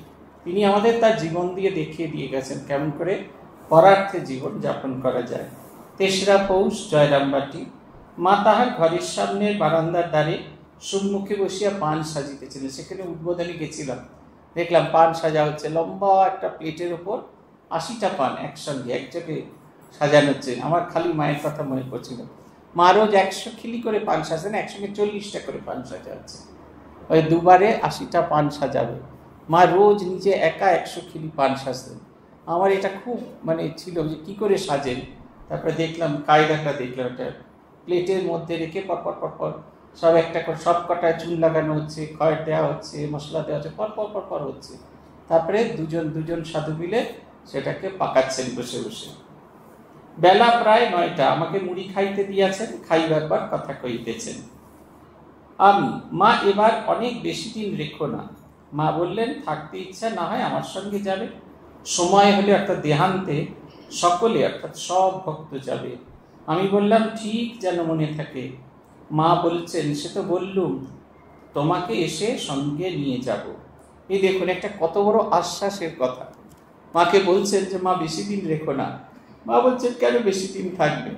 তিনি আমাদের তার জীবন দিয়ে দেখিয়ে দিয়ে গেছেন কেমন করে পরার্থে জীবন যাপন করা যায়। 3রা পৌষ, জয়রামবাটি। মা তাহার ঘরের সামনে বারান্দার দ্বারে সম্মুখে বসিয়া পান সাজিতেছিলেন। সেখানে উদ্বোধনে গেছিলাম, দেখলাম পান সাজা হচ্ছে, লম্বা একটা প্লেটের ওপর 80টা পান একসঙ্গে একযোগে সাজানো হচ্ছে। আমার খালি মায়ের কথা মনে পড়ছিল, মা রোজ 100 খিলি করে পান সাজান, একসঙ্গে 40টা করে পান সাজা হচ্ছে। ওই দুবারে 80টা পান সাজাবে। মা রোজ নিজে একা 100 খিলি পান সাজতেন। আমার এটা খুব ছিল যে কী করে সাজেন। তারপরে দেখলাম কায়দাটা, দেখলাম একটা প্লেটের মধ্যে রেখে পরপর পরপর সব একটা করে সব কটায় চুন লাগানো হচ্ছে, খয়ের দেওয়া হচ্ছে, মশলা দেওয়া হচ্ছে, পরপর হচ্ছে। তারপরে দুজন সাধু মিলে সেটাকে পাকাচ্ছেন বসে বসে। বেলা প্রায় 9টা, আমাকে মুড়ি খাইতে দিয়াছেন, খাইবার পর কথা কইতেছেন। আমি, মা এবার অনেক বেশি দিন রেখো না। মা বললেন, থাকতে ইচ্ছা না হয় আমার সঙ্গে যাবে, সময় হলে অর্থাৎ দেহান্তে সকলে অর্থাৎ সব ভক্ত যাবে। আমি বললাম, ঠিক যেন মনে থাকে। মা বলছেন, সে তো বললুম, তোমাকে এসে সঙ্গে নিয়ে যাব। এই দেখুন একটা কত বড় আশ্বাসের কথা। মাকে বলছেন যে মা বেশি দিন রেখো না। মা বলছেন, কেন বেশি দিন থাকবে,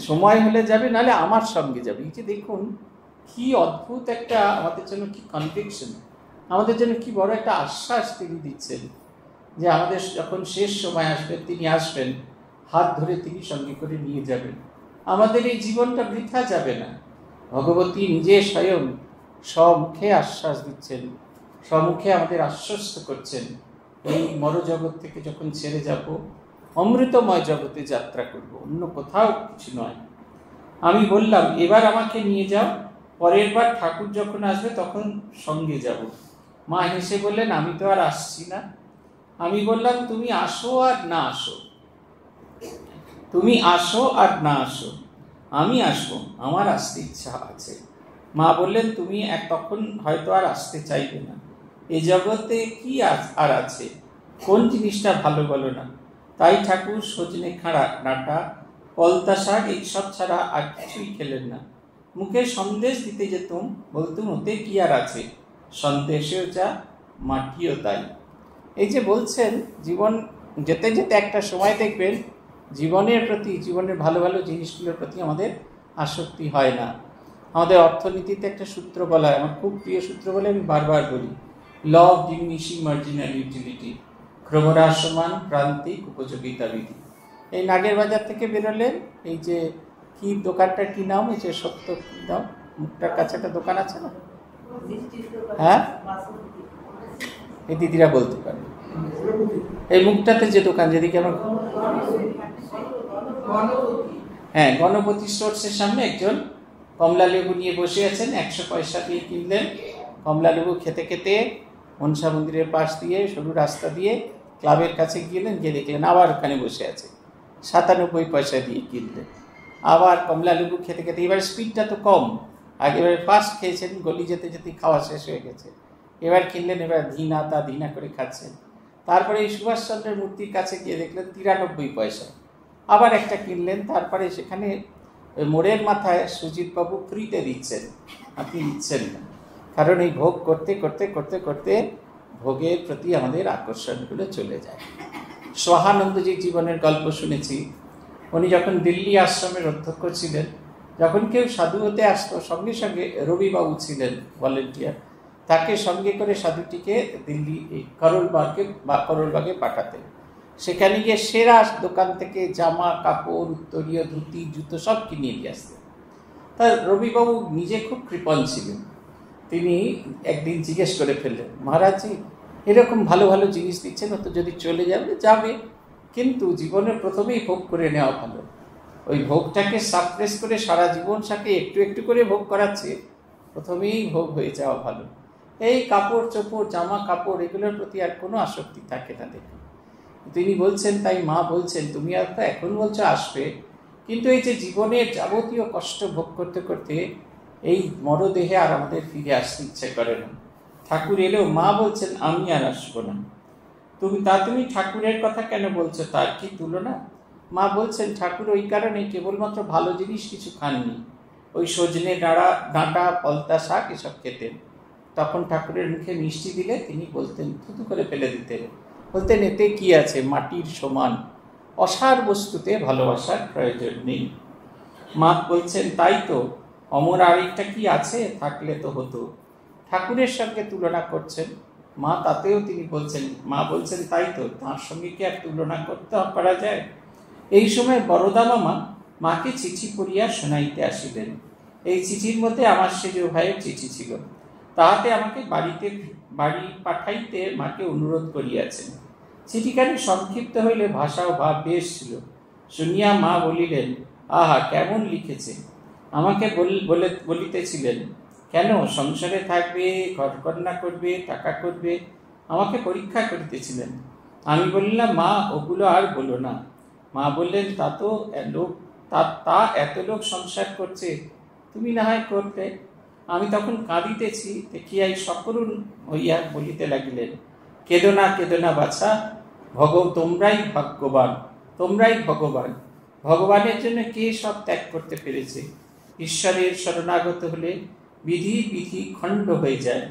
সময় হলে যাবে, নাহলে আমার সঙ্গে যাবে। এই যে দেখুন কি অদ্ভুত একটা আমাদের জন্য কি কনভিকশন, আমাদের জন্য কি বড় একটা আশ্বাস তিনি দিচ্ছেন যে আমাদের যখন শেষ সময় আসবে তিনি আসবেন, হাত ধরে তিনি সঙ্গে করে নিয়ে যাবেন। আমাদের এই জীবনটা বৃথা যাবে না। ভগবতী নিজে স্বয়ং সম্মুখে আশ্বাস দিচ্ছেন, সম্মুখে আমাদের আশ্বস্ত করছেন। এই মরজগৎ থেকে যখন ছেড়ে যাব, অমৃতময় জগতে যাত্রা করব, অন্য কোথাও কিছু নয়। আমি বললাম, এবার আমাকে নিয়ে যাও, পরের বার ঠাকুর যখন আসবে তখন সঙ্গে যাব। মা হেসে বললেন, আমি তো আর আসছি না। আমি বললাম, তুমি আসো আর না আসো, তুমি আসো আর না আসো, আমি আসবো, আমার আসতে ইচ্ছা আছে। মা বললেন, তুমি তখন হয়তো আর আসতে চাইবে না। এই জগতে কি আর আছে, কোন জিনিসটা ভালো বলো না। তাই ঠাকুর সজনে খাড়া ডাঁটা পলতা শাক এইসব ছাড়া আর কিছুই খেলেন না। মুখে সন্দেশ দিতে যেতুম, বলতুম, ওতে কি আর আছে, সন্দেশেও যা, মাটিও তাই। এই যে বলছেন, জীবন যেতে যেতে একটা সময় দেখবেন জীবনের প্রতি, জীবনের ভালো ভালো জিনিসগুলোর প্রতি আমাদের আসক্তি হয় না। আমাদের অর্থনীতিতে একটা সূত্র বলা হয়, আমার খুব প্রিয় সূত্র বলে আমি বারবার বলি, law of diminishing marginal utility, ক্রমহ্রাসমান প্রান্তিক উপযোগিতা বিধি। এই নাগের বাজার থেকে বেরোলেন, এই যে কি দোকানটার কি নাম, এই যে সত্য কি নাম, মুখটার কাছে একটা দোকান আছে না, হ্যাঁ এই দিদিরা বলতে পারে, এই মুখটাতে যে দোকান, যেদিকে আমার, হ্যাঁ গণপতি স্টোর্সের সামনে একজন কমলা লেবু নিয়ে বসে আছেন, 100 পয়সা দিয়ে কিনলেন। কমলা লেবু খেতে খেতে মনসা মন্দিরের পাশ দিয়ে সরু রাস্তা দিয়ে ক্লাবের কাছে গেলেন, গিয়ে দেখলেন আবার ওখানে বসে আছে, 97 পয়সা দিয়ে কিনলেন। আবার কমলা লেবু খেতে খেতে, এবার স্পিডটা তো কম, আগেবারে ফাস্ট খেয়েছেন, গলি যেতে যেতে খাওয়া শেষ হয়ে গেছে, এবার কিনলেন, এবার ধীনা করে খাচ্ছেন। তারপরে এই সুভাষচন্দ্রের মূর্তির কাছে গিয়ে দেখলেন 93 পয়সা, আবার একটা কিনলেন। তারপরে সেখানে মোড়ের মাথায় সুজিতবাবু ফ্রিতে দিচ্ছেন, আপনি নিচ্ছেন না, কারণ এই ভোগ করতে করতে করতে করতে ভোগের প্রতি আমাদের আকর্ষণগুলো চলে যায়। সোহানন্দজির জীবনের গল্প শুনেছি। উনি যখন দিল্লি আশ্রমের অধ্যক্ষ ছিলেন, যখন কেউ সাধু হতে আসতো, সঙ্গে সঙ্গে রবিবাবু ছিলেন ভলেন্টিয়ার, তাকে সঙ্গে করে সাধুটিকে দিল্লি করলবাগে পাঠাতেন। সেখানে গিয়ে সেরা দোকান থেকে জামা কাপড়, উত্তরীয়, ধুতি, জুতো সব কিনে নিয়ে আসতেন। তা রবিবাবু নিজে খুব কৃপণ ছিলেন। তিনি একদিন জিজ্ঞেস করে ফেললেন, মহারাজজি এরকম ভালো ভালো জিনিস দিচ্ছেন, তো যদি চলে যাবে, কিন্তু জীবনের প্রথমেই ভোগ করে নেওয়া ভালো। ওই ভোগটাকে সাপ্রেস করে সারা জীবন সাথে একটু একটু করে ভোগ করাচ্ছে, প্রথমেই ভোগ হয়ে যাওয়া ভালো। এই কাপড় চোপড়, জামা কাপড়, এগুলোর প্রতি আর কোনো আসক্তি থাকে না। দেখুন তিনি বলছেন, তাই মা বলছেন, তুমি আর তো এখন বলছো আসবে, কিন্তু এই যে জীবনের যাবতীয় কষ্ট ভোগ করতে করতে এই মরদেহে আর আমাদের ফিরে আসতে ইচ্ছে করে না। ঠাকুর এলেও মা বলছেন, আমি আর আসবো না। তুমি ঠাকুরের কথা কেন বলছো, তার কি তুলনা? মা বলছেন, ঠাকুর ওই কারণে কেবলমাত্র ভালো জিনিস কিছু খাননি, ওই সজনে ডাঁটা পলতা শাক এসব খেতেন। তখন ঠাকুরের মুখে মিষ্টি দিলে তিনি বলতেন, থুতু করে ফেলে দিতেন, বলতেন, এতে কি আছে, মাটির সমান, অসার বস্তুতে ভালোবাসার প্রয়োজন নেই। মা বলছেন, তাই তো, অমর আরেকটা কি আছে, থাকলে তো হতো। ঠাকুরের সঙ্গে তুলনা করছেন মা, তাতেও তিনি বলছেন, মা বলছেন, তাই তো, তাঁর সঙ্গে কি আর তুলনা করা যায়? এই সময় বরদা মামা মাকে চিঠি পড়িয়া শোনাইতে আসিলেন। এই চিঠির মধ্যে আমার সেজ ভাইয়ের চিঠি ছিল, তাহাতে আমাকে বাড়ি পাঠাইতে মাকে অনুরোধ করিয়াছেন। চিঠিখানি সংক্ষিপ্ত হইলে ভাষা ও ভাব বেশ ছিল। শুনিয়া মা বলিলেন, আহা কেমন লিখেছে। আমাকে বলিতেছিলেন, কেন সংসারে থাকবে, ঘরকন্যা করবে, টাকা করবে, আমাকে পরীক্ষা করিতেছিলেন। আমি বললাম, মা ওগুলো আর বলো না। মা বললেন, তা এত লোক সংসার করছে, তুমি না হয় করতে। আমি তখন কাঁদিতেছি, দেখিয়াই সকরুণ হইয়া বলিতে লাগিলেন, কেঁদো না বাছা, তোমরাই ভাগ্যবান, তোমরাই ভগবান। ভগবানের জন্য কে সব ত্যাগ করতে পেরেছে। ঈশ্বরের শরণাগত হলে বিধি খণ্ড হয়ে যায়।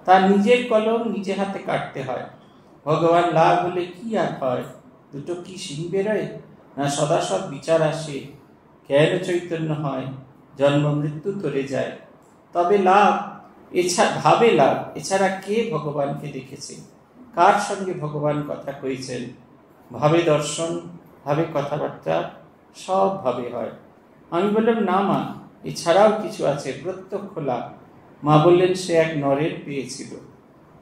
তার নিজের কলম নিজে হাতে কাটতে হয়। ভগবান লাভ হলে কি আর হয়? দুটো কি সিং বেরোয়, না সদাসৎ বিচার আসে, জ্ঞান চৈতন্য হয়, জন্ম মৃত্যু তরে যায়। তবে লাভ এছাড়া কে ভগবানকে দেখেছে? কার সঙ্গে ভগবান কথা কইছেন? ভাবে দর্শন, ভাবে কথাবার্তা, সব ভাবে হয়। আমি বললাম, না মা, এছাড়াও কিছু আছে, প্রত্যক্ষ লাভ। মা বললেন, সে এক নরেন পেয়েছিল,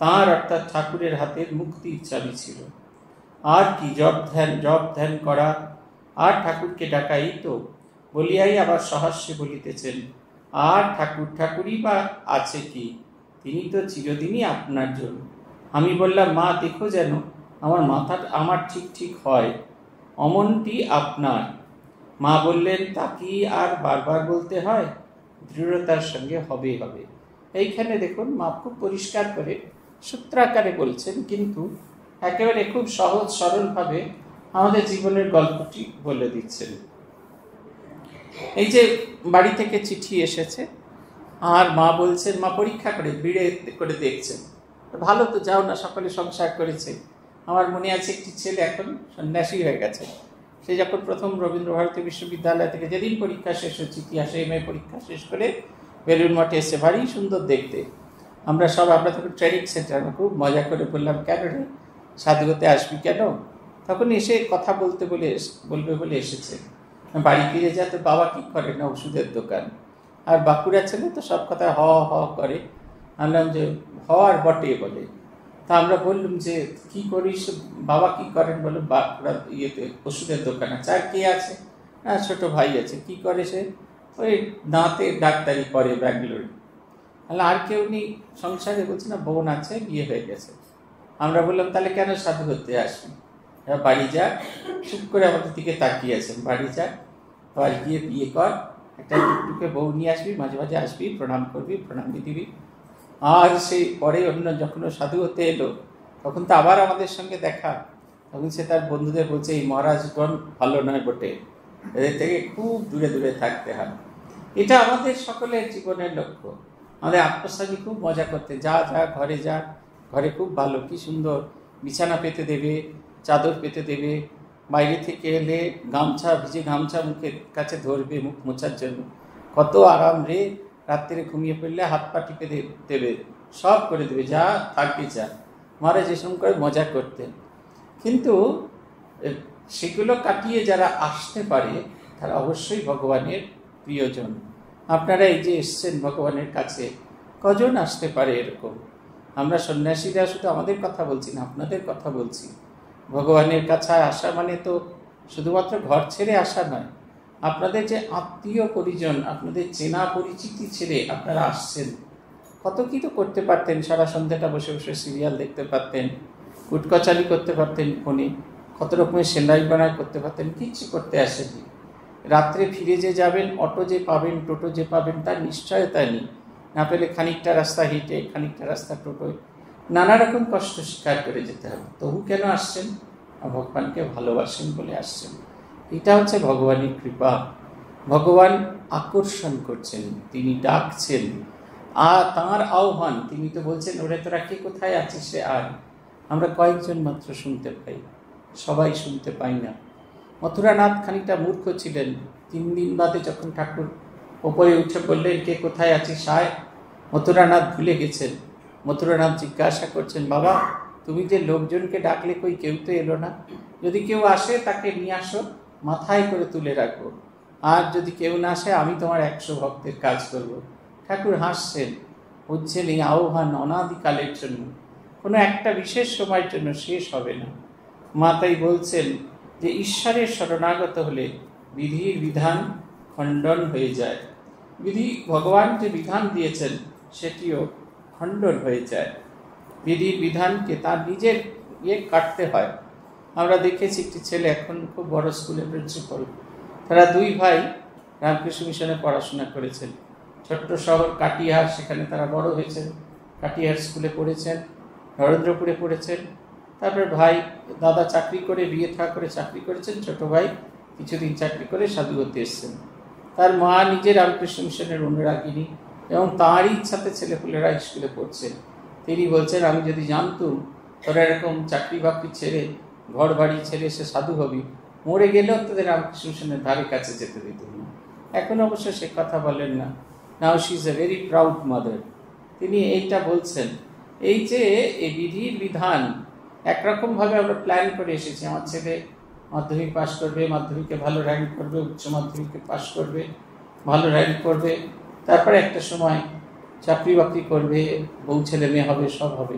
তাঁর অর্থাৎ ঠাকুরের হাতের মুক্তির চাবি ছিল। আর কি জপ ধ্যান করা, আর ঠাকুরকে ডাকাই তো বলিয়াই আবার সহাস্যে বলিতেছেন, আর ঠাকুরই বা আছে কি, তিনি তো চিরদিনই আপনার জন্য। আমি বললাম, মা দেখো যেন আমার ঠিক হয়, অমনটি আপনার। মা বললেন, তা কি আর বারবার বলতে হয়? দৃঢ়তার সঙ্গে হবে। এইখানে দেখুন, মা খুব পরিষ্কার করে সূত্রাকারে বলছেন, কিন্তু একেবারে খুব সহজ সরলভাবে আমাদের জীবনের গল্পটি বলে দিচ্ছেন। এই যে বাড়ি থেকে চিঠি এসেছে, আর মা বলছেন, মা পরীক্ষা করে ভিড়ে করে দেখছেন, ভালো তো, যাও না, সকলে সংসার করেছে। আমার মনে আছে একটি ছেলে এখন সন্ন্যাসী হয়ে গেছে। সে যখন প্রথম রবীন্দ্রভারতী বিশ্ববিদ্যালয় থেকে যেদিন পরীক্ষা শেষ হয়ে চিঠি আসে, MA পরীক্ষা শেষ করে বেলুন মঠে এসে, ভারী সুন্দর দেখতে। আমরা তখন ট্রেনিং সেন্টার, আমরা খুব মজা করে বললাম, কেন রে সাধু হতে আসবি কেন? তখন এসে কথা বলবে বলে এসেছে। বাড়ি ফিরে যা, তো বাবা কি করে? না, ওষুধের দোকান। আর বাঁকুড়া ছেলে তো সব কথা হ করে। আনলাম যে হ আর বটে বলে। তা আমরা বললাম যে কি করিস, বাবা কি করেন? বলো, বাঁকুড়া ওষুধের দোকান আছে। আর কে আছে? হ্যাঁ, ছোট ভাই আছে। কি করে সে? ওই দাঁতে ডাক্তারি করে ব্যাঙ্গালোরে। আর কেউ নেই সংসারে? বলছে না, বোন আছে, বিয়ে হয়ে গেছে। আমরা বললাম, তাহলে কেন সাধু হতে আসবি? বাড়ি যা। চুপ করে আমাদের দিকে তাকিয়ে আছেন। বাড়ি যা, বাড়ি গিয়ে বিয়ে কর, একটা টুকটুকে বউ নিয়ে আসবি, মাঝে মাঝে আসবি, প্রণাম করবি, প্রণাম দিবি। আর সেই পরে যখন সাধু হতে এলো, তখন তো আবার আমাদের সঙ্গে দেখা। তখন সে তার বন্ধুদের বলছে, এই মহারাজগণ ভালো নয় বটে, এদের থেকে খুব দূরে থাকতে হয়। এটা আমাদের সকলের জীবনের লক্ষ্য। আমাদের আত্মসাধী খুব মজা করতে, যা ঘরে খুব ভালো, কি সুন্দর বিছানা পেতে দেবে, চাদর পেতে দেবে, বাইরে থেকে এলে ভিজে গামছা মুখের কাছে ধরবে মুখ মোছার জন্য। কত আরাম রে, রাত্রে ঘুমিয়ে পড়লে হাত পা টিপে দেবে, সব করে দেবে, যা থাকবে যা। মহারাজ এসব করে মজা করতেন। কিন্তু সেগুলো কাটিয়ে যারা আসতে পারে, তারা অবশ্যই ভগবানের প্রিয়জন। আপনারা এই যে এসছেন ভগবানের কাছে, কজন আসতে পারে এরকম? আমরা সন্ন্যাসীরা শুধু আমাদের কথা বলছি না, আপনাদের কথা বলছি। ভগবানের কাছে আসা মানে তো শুধুমাত্র ঘর ছেড়ে আসা নয়। আপনাদের যে আত্মীয় পরিজন, আপনাদের চেনা পরিচিতি ছেড়ে আপনারা আসছেন। কত কি তো করতে পারতেন, সারা সন্ধ্যাটা বসে সিরিয়াল দেখতে পারতেন, কুটকচালি করতে পারতেন ফোনে, কত রকমের সেলাই বানাই করতে পারতেন, কিচ্ছু করতে আসেনি। রাত্রে ফিরে যে যাবেন, অটো যে পাবেন, টোটো যে পাবেন, তার নিশ্চয়তা নেই। না পেলে খানিকটা রাস্তা হেঁটে, খানিকটা রাস্তা টোটোয়, নানা রকম কষ্ট স্বীকার করে যেতে হবে। তবু কেন আসছেন? ভগবানকে ভালোবাসেন বলে আসছেন। এটা হচ্ছে ভগবানের কৃপা। ভগবান আকর্ষণ করছেন, তিনি ডাকছেন, আর তাঁর আহ্বান। তিনি তো বলছেন, ওরে তোরা কে কোথায় আছিস সে আয়। আমরা কয়েকজন মাত্র শুনতে পাই, সবাই শুনতে পাই না। মথুরানাথ খানিকটা মূর্খ ছিলেন। 3 দিন বাদে যখন ঠাকুর ওপরে উঠে বললেন, কে কোথায় আছিস আয়, মথুরানাথ ভুলে গেছেন। মথুরানাথ জিজ্ঞাসা করছেন, বাবা তুমি যে লোকজনকে ডাকলে, কই কেউ তো এলো না। যদি কেউ আসে তাকে নিয়ে আসো, মাথায় করে তুলে রাখবো। আর যদি কেউ না আসে, আমি তোমার 100 ভক্তের কাজ করব। ঠাকুর হাসছেন, বুঝছেন এই আহ্বান অনাদিকালের জন্য, কোনো একটা বিশেষ সময়ের জন্য শেষ হবে না। মা তাই বলছেন যে ঈশ্বরের শরণাগত হলে বিধির বিধান খণ্ডন হয়ে যায়। ভগবান যে বিধান দিয়েছেন সেটিও খণ্ডন হয়ে যায়। বিধির বিধানকে তার নিজের কাটতে হয়। আমরা দেখেছি একটি ছেলে এখন খুব বড় স্কুলের প্রিন্সিপাল। তারা দুই ভাই রামকৃষ্ণ মিশনে পড়াশোনা করেছেন। ছোট্ট শহর কাটিহার, সেখানে তারা বড় হয়েছেন। কাটিহার স্কুলে পড়েছেন, নরেন্দ্রপুরে পড়েছেন। তারপরে ভাই দাদা চাকরি করে বিয়ে থা করে চাকরি করেছেন, ছোট ভাই কিছুদিন চাকরি করে সাধু হতে এসছেন। তার মা নিজে রামকৃষ্ণ মিশনের অনুরাগিনী এবং তাঁরই ইচ্ছাতে ছেলেপুলেরা স্কুলে পড়ছে। তিনি বলছেন, আমি যদি জানতুম তোরা এরকম চাকরি বাকরি ছেড়ে ঘর বাড়ি ছেড়ে এসে সাধু হবি, মরে গেলেও তোদের রামকৃষ্ণ মিশনের ধারে কাছে যেতে দিত না। এখন অবশ্য সে কথা বলেন না। Now she is a very proud mother. তিনি এইটা বলছেন, এই যে এই বিধির বিধান একরকমভাবে আমরা প্ল্যান করে এসেছি। আমার ছেলে মাধ্যমিক পাস করবে, মাধ্যমিকে ভালো র্যাঙ্ক করবে, উচ্চ মাধ্যমিকে পাস করবে, ভালো র্যাঙ্ক করবে, তারপরে একটা সময় চাকরি বাকরি করবে, বউ ছেলে মেয়ে হবে, সব হবে।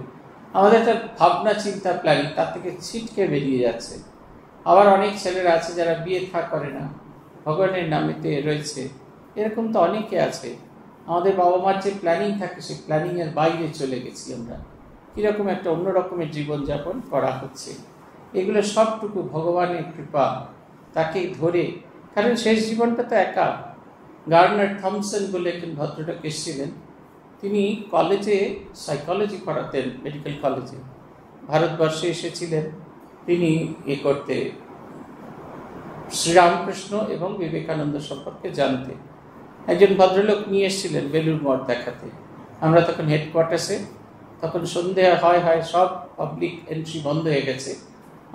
আমাদের একটা ভাবনা চিন্তা প্ল্যানিং তার থেকে ছিটকে বেরিয়ে যাচ্ছে। আবার অনেক ছেলেরা আছে যারা বিয়ে থা করে না, ভগবানের নামেতে রয়েছে। এরকম তো অনেকে আছে। আমাদের বাবা মার যে প্ল্যানিং থাকে সেই প্ল্যানিংয়ের বাইরে চলে গেছি আমরা। কীরকম একটা অন্য রকমের জীবনযাপন করা হচ্ছে। এগুলো সবটুকু ভগবানের কৃপা, তাকে ধরে। কারণ শেষ জীবনটা তো একা। গার্নার থমসন বলে একজন ভদ্রলোক এসেছিলেন। তিনি কলেজে সাইকোলজি পড়াতেন, মেডিকেল কলেজে। ভারতবর্ষে এসেছিলেন তিনি করতে, শ্রীরামকৃষ্ণ এবং বিবেকানন্দ সম্পর্কে জানতে। একজন ভদ্রলোক নিয়ে এসেছিলেন বেলুড় মঠ দেখাতে। আমরা তখন হেডকোয়ার্টার্সে, তখন সন্ধে হয় সব পাবলিক এন্ট্রি বন্ধ হয়ে গেছে।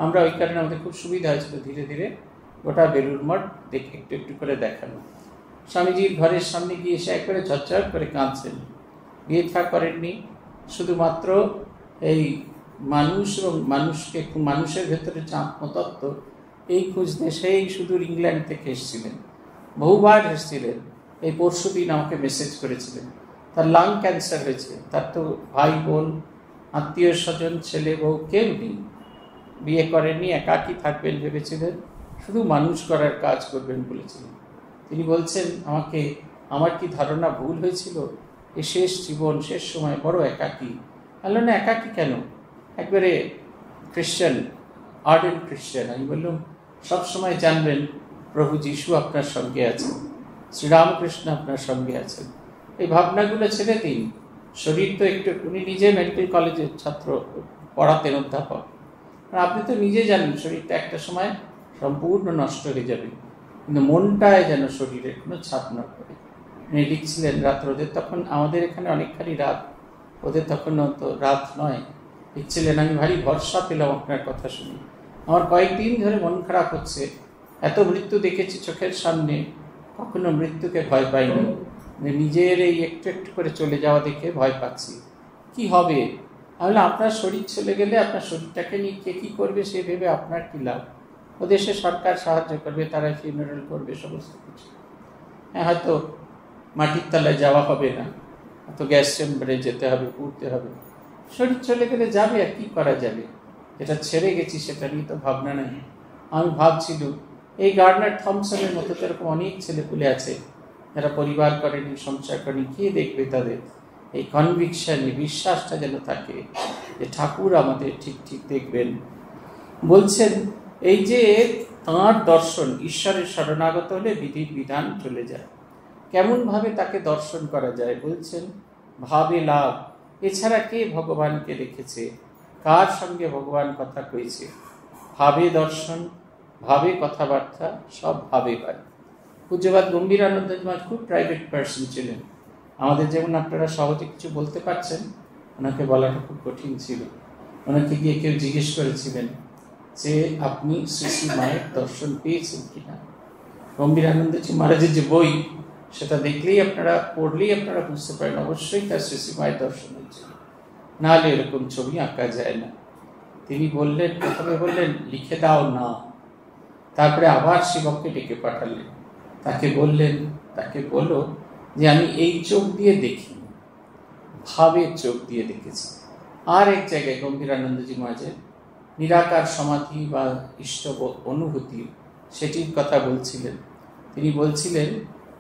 আমরা ওই কারণে আমাদের খুব সুবিধা হয়েছিল ধীরে ধীরে গোটা বেলুড় মঠ একটু একটু করে দেখানো। স্বামীজির ঘরের সামনে গিয়ে এসে একবারে ঝরঝর করে কাঁদছেন। বিয়ে থা করেননি, শুধুমাত্র এই মানুষ এবং মানুষের ভেতরে যে আত্মতত্ত্ব এই খুঁজতে সেই সুদূর ইংল্যান্ড থেকে এসেছিলেন, বহুবার এসেছিলেন। এই পরশু দিন আমাকে মেসেজ করেছিলেন তার লাং ক্যান্সার হয়েছে। তার তো ভাই বোন আত্মীয় স্বজন ছেলে বউ কেউ নেই, বিয়ে করেননি, একাকী থাকবেন ভেবেছিলেন, শুধু মানুষ করার কাজ করবেন বলেছিলেন। তিনি বলছেন আমাকে, আমার কি ধারণা ভুল হয়েছিল, এই শেষ জীবন শেষ সময় বড় একাকী। বললো না, একাকী কেন, একবারে খ্রিশ্চান, আর্ডেন্ট খ্রিশ্চান। আমি বললাম সবসময় জানবেন প্রভু যিশু আপনার সঙ্গে আছেন, শ্রীরামকৃষ্ণ আপনার সঙ্গে আছেন। এই ভাবনাগুলো ছেড়ে দিন। শরীর তো একটু, উনি নিজে মেডিকেল কলেজের ছাত্র, পড়াতেন, অধ্যাপক। আর আপনি তো নিজে জানেন শরীরটা একটা সময় সম্পূর্ণ নষ্ট হয়ে যাবে, কিন্তু মনটায় যেন শরীরের কোনো ছাপ না পড়ে। উনি লিখছিলেন রাত, ওদের তখন আমাদের এখানে অনেকখানি রাত, ওদের তখন তো রাত নয়। লিখছিলেন, আমি ভারী ভরসা পেলাম আপনার কথা শুনে। আমার কয়েকদিন ধরে মন খারাপ হচ্ছে, এত মৃত্যু দেখেছি চোখের সামনে, কখনো মৃত্যুকে ভয় পাইনি, নিজের এই একটু একটু করে চলে যাওয়া দেখে ভয় পাচ্ছি। কি হবে? আমি আপনার শরীর চলে গেলে আপনার শরীরটাকে নিয়ে কে কী করবে সে ভেবে আপনার কী লাভ? ও দেশে সরকার সাহায্য করবে, তারা ফিউনারাল করবে, সমস্ত কিছু। হ্যাঁ, হয়তো মাটির তলায় যাওয়া হবে না, হয়তো গ্যাস চেম্বারে যেতে হবে, উঠতে হবে। শরীর চলে গেলে যাবে, আর কী করা যাবে? যেটা ছেড়ে গেছি সেটা নিয়ে তো ভাবনা নেই। আমি ভাবছিলাম এই গার্নার থমসনের মতো তো এরকম অনেক ছেলেপুলে আছে যারা পরিবার করেনি, সংসার করেনি। কে দেখবে তাদের? এই কনভিকশন, এই বিশ্বাসটা যেন থাকে যে ঠাকুর আমাদের ঠিক ঠিক দেখবেন। বলছেন এই যে তাঁর দর্শন, ঈশ্বরের শরণাগত হলে বিধির বিধান চলে যায়। কেমনভাবে তাকে দর্শন করা যায়? বলছেন ভাবে লাভ। এছাড়া কে ভগবানকে দেখেছে? কার সঙ্গে ভগবান কথা কইছে? ভাবে দর্শন, ভাবে কথাবার্তা, সব ভাবে হয়। পূজ্যপাদ গম্ভীরানন্দ মহারাজ খুব প্রাইভেট পার্সন ছিলেন। আমাদের যেমন আপনারা সহজে কিছু বলতে পারছেন, ওনাকে বলাটা খুব কঠিন ছিল। ওনাকে গিয়ে কেউ জিজ্ঞেস করেছিলেন যে আপনি শ্রী শ্রী মায়ের দর্শন পেয়েছেন কিনা। গম্ভীরানন্দজি মহারাজের যে বই, সেটা দেখলেই আপনারা, পড়লেই আপনারা বুঝতে পারেন অবশ্যই তার শ্রী শ্রী মায়ের দর্শন হয়েছিল, নাহলে এরকম ছবি আঁকা যায় না। তিনি বললেন, প্রথমে বললেন লিখে দাও না, তারপরে আবার শিবককে ডেকে পাঠালেন। তাকে বললেন, তাকে বলো যে আমি এই চোখ দিয়ে দেখি, ভাবের চোখ দিয়ে দেখেছি। আর এক জায়গায় গম্ভীরানন্দজি মহারাজের নিরাকার সমাধি বা ইষ্ট অনুভূতি, সেটির কথা বলছিলেন। তিনি বলছিলেন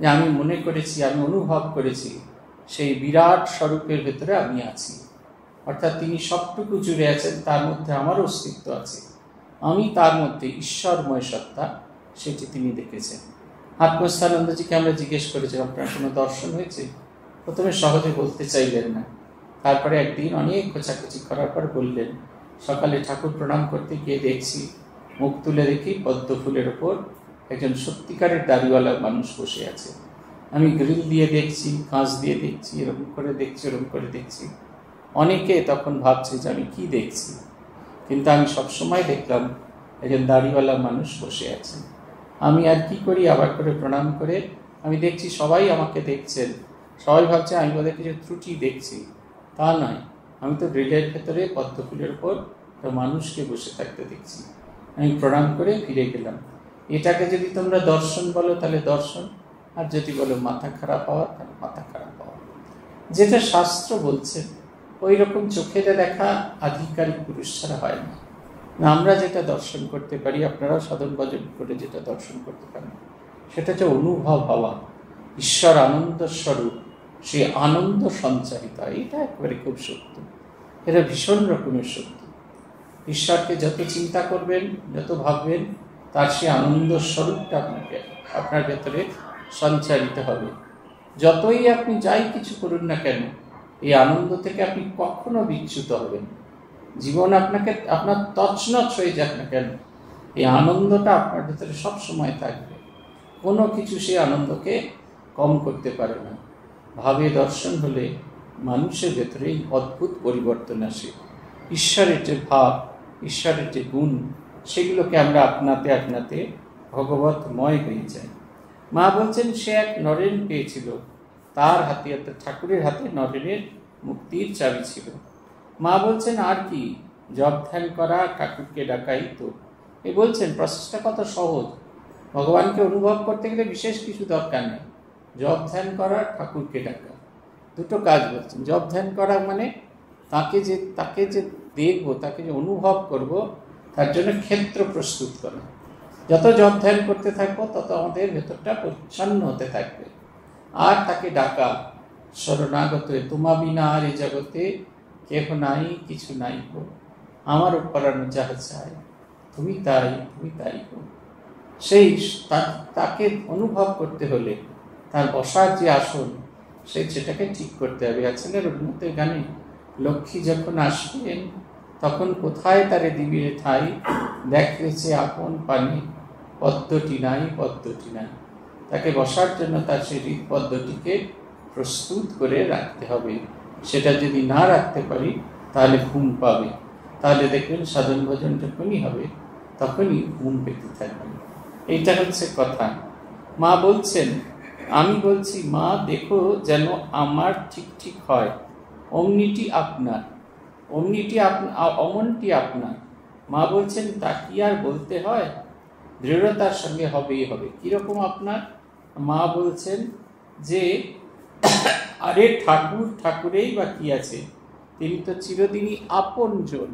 যে আমি মনে করেছি, আমি অনুভব করেছি সেই বিরাট স্বরূপের ভেতরে আমি আছি। অর্থাৎ তিনি সবটুকু জুড়ে আছেন, তার মধ্যে আমার অস্তিত্ব আছে। আমি তার মধ্যে ঈশ্বরময় সত্তা, সেটি তিনি দেখেছেন। আত্মস্থানন্দজিকে আমরা জিজ্ঞেস করেছিলাম, আপনার কোনো দর্শন হয়েছে? প্রথমে সহজে বলতে চাইলেন না, তারপরে একদিন অনেক খোঁচাখুচি করার পর বললেন, সকালে ঠাকুর প্রণাম করতে গিয়ে দেখছি, মুখ তুলে দেখি পদ্ম ফুলের ওপর একজন সত্যিকারের দাড়িওয়ালা মানুষ বসে আছে। আমি গ্রিল দিয়ে দেখছি, কাঁচ দিয়ে দেখছি, এরকম করে দেখছি, এরকম করে দেখছি। অনেকে তখন ভাবছে যে আমি কি দেখছি, কিন্তু আমি সবসময় দেখলাম একজন দাড়িওয়ালা মানুষ বসে আছে। আমি আর কি করি, আবার করে প্রণাম করে আমি দেখছি সবাই আমাকে দেখছেন। সবাই ভাবছে আমি বোধহয় কিছু ত্রুটি দেখছি। তা নয়, আমি তো গ্রিলের ভেতরে পদ্ম ফুলের ওপর একটা মানুষকে বসে থাকতে দেখছি। আমি প্রণাম করে ফিরে গেলাম। এটাকে যদি তোমরা দর্শন বলো তাহলে দর্শন, আর যদি বলো মাথা খারাপ হওয়া তাহলে মাথা খারাপ হওয়া। যেটা শাস্ত্র বলছে ওই রকম চোখেতে দেখা আধিকারিক পুরুষ ছাড়া হয় না। আমরা যেটা দর্শন করতে পারি, আপনারাও সাধন ভজন করে যেটা দর্শন করতে পারেন, সেটা হচ্ছে অনুভব হওয়া। ঈশ্বর আনন্দ স্বরূপ, সেই আনন্দ সঞ্চারিত হয়। এটা একেবারে খুব সত্য, এটা ভীষণ রকমের সত্য। ঈশ্বরকে যত চিন্তা করবেন, যত ভাববেন, তার সেই আনন্দ স্বরূপটা আপনার ভেতরে সঞ্চারিত হবে। যতই আপনি যাই কিছু করুন না কেন, এই আনন্দ থেকে আপনি কখনো বিচ্যুত হবেন। জীবন আপনার তছনছ হয়ে যাক না কেন, এই আনন্দটা আপনার ভেতরে সব সময় থাকবে। কোনো কিছু সেই আনন্দকে কম করতে পারে না। ভাবে দর্শন হলে মানুষের ভেতরে এই অদ্ভুত পরিবর্তন আসে। ঈশ্বরের যে ভাব, ঈশ্বরের যে গুণ, সেগুলোকে আমরা আপনাতে আপনাতে ভগবতময় হয়ে যাই। মা বলছেন সে এক নরেন পেয়েছিল, তার হাতে অর্থাৎ ঠাকুরের হাতে নরেনের মুক্তির চাবি ছিল। মা বলছেন আর কি, জপ ধ্যান করা, ঠাকুরকে ডাকাই তো। এ বলছেন প্রসেসটা কত সহজ। ভগবানকে অনুভব করতে গেলে বিশেষ কিছু দরকার নেই। জপ ধ্যান করা, ঠাকুরকে ডাকা, দুটো কাজ বলছেন। জপ ধ্যান করা মানে তাকে যে দেখবো, তাকে যে অনুভব করব, তার জন্য ক্ষেত্র প্রস্তুত করা। যত জপ ধ্যান করতে থাকবো তত আমাদের ভেতরটা পরিচ্ছন্ন হতে থাকবে। আর তাকে ডাকা, শরণাগত তোমা বিনা আর এই জগতে কেহ নাই, কিছু নাই গো, আমার উপরানো যাহা চাই, তুমি তাই গো। সেই তাকে অনুভব করতে হলে তার বসার যে আসন, সেটাকে ঠিক করতে হবে। আছেন রবীন্দ্রনাথের গানে, লক্ষ্মী যখন আসবেন তখন কোথায় তারে দিবিরে ঠাই, দেখেছে আপন পানি, পদ্মটি নাই। তাকে বসার জন্য তার সেই পদ্মটিকে প্রস্তুত করে রাখতে হবে। সেটা যদি না রাখতে পারি তাহলে ঘুম পাবে। তাহলে দেখবেন সাধন ভজন যখনই হবে তখনই ঘুম পেতে থাকবে। এইটা হচ্ছে কথা। মা বলছেন, আমি বলছি মা দেখো যেন আমার ঠিক হয়, অমনিটি আপনার, অমনটি আপনার। মা বলছেন তা কি আর বলতে হয়, দৃঢ়তার সঙ্গে হবেই হবে। কিরকম আপনার? মা বলছেন যে আরে ঠাকুরেই বা কি আছে, তিনি তো চিরদিনই আপনজন।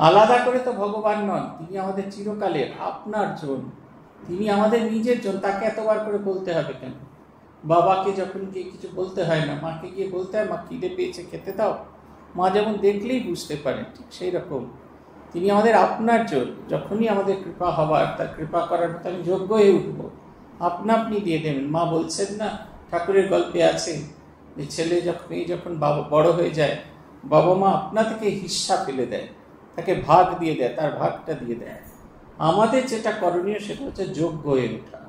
আলাদা করে তো ভগবান নন, তিনি আমাদের চিরকালের আপনার জন, তিনি আমাদের নিজের জন। তাকে এতবার করে বলতে হবে কেন? বাবাকে যখন গিয়ে কিছু বলতে হয় না, মাকে গিয়ে বলতে হয় মা খিদে পেয়েছে খেতে দাও। মা যেমন দেখলেই বুঝতে পারেন, ঠিক সেই রকম তিনি আমাদের আপনার জন। যখনই আমাদের কৃপা হবার, তার কৃপা করার মতো আমি যোগ্য হয়ে উঠবো, আপনি দিয়ে দেবেন। মা বলছেন না, ঠাকুরের গল্পে আছে যে ছেলে যখন বাবা বড় হয়ে যায়, বাবা মা আপনা থেকে হিস্সা ফেলে দেয়, তাকে ভাগ দিয়ে দেয়, তার ভাগটা দিয়ে দেয়। আমাদের যেটা করণীয় সেটা হচ্ছে যোগ্য হয়ে ওঠা,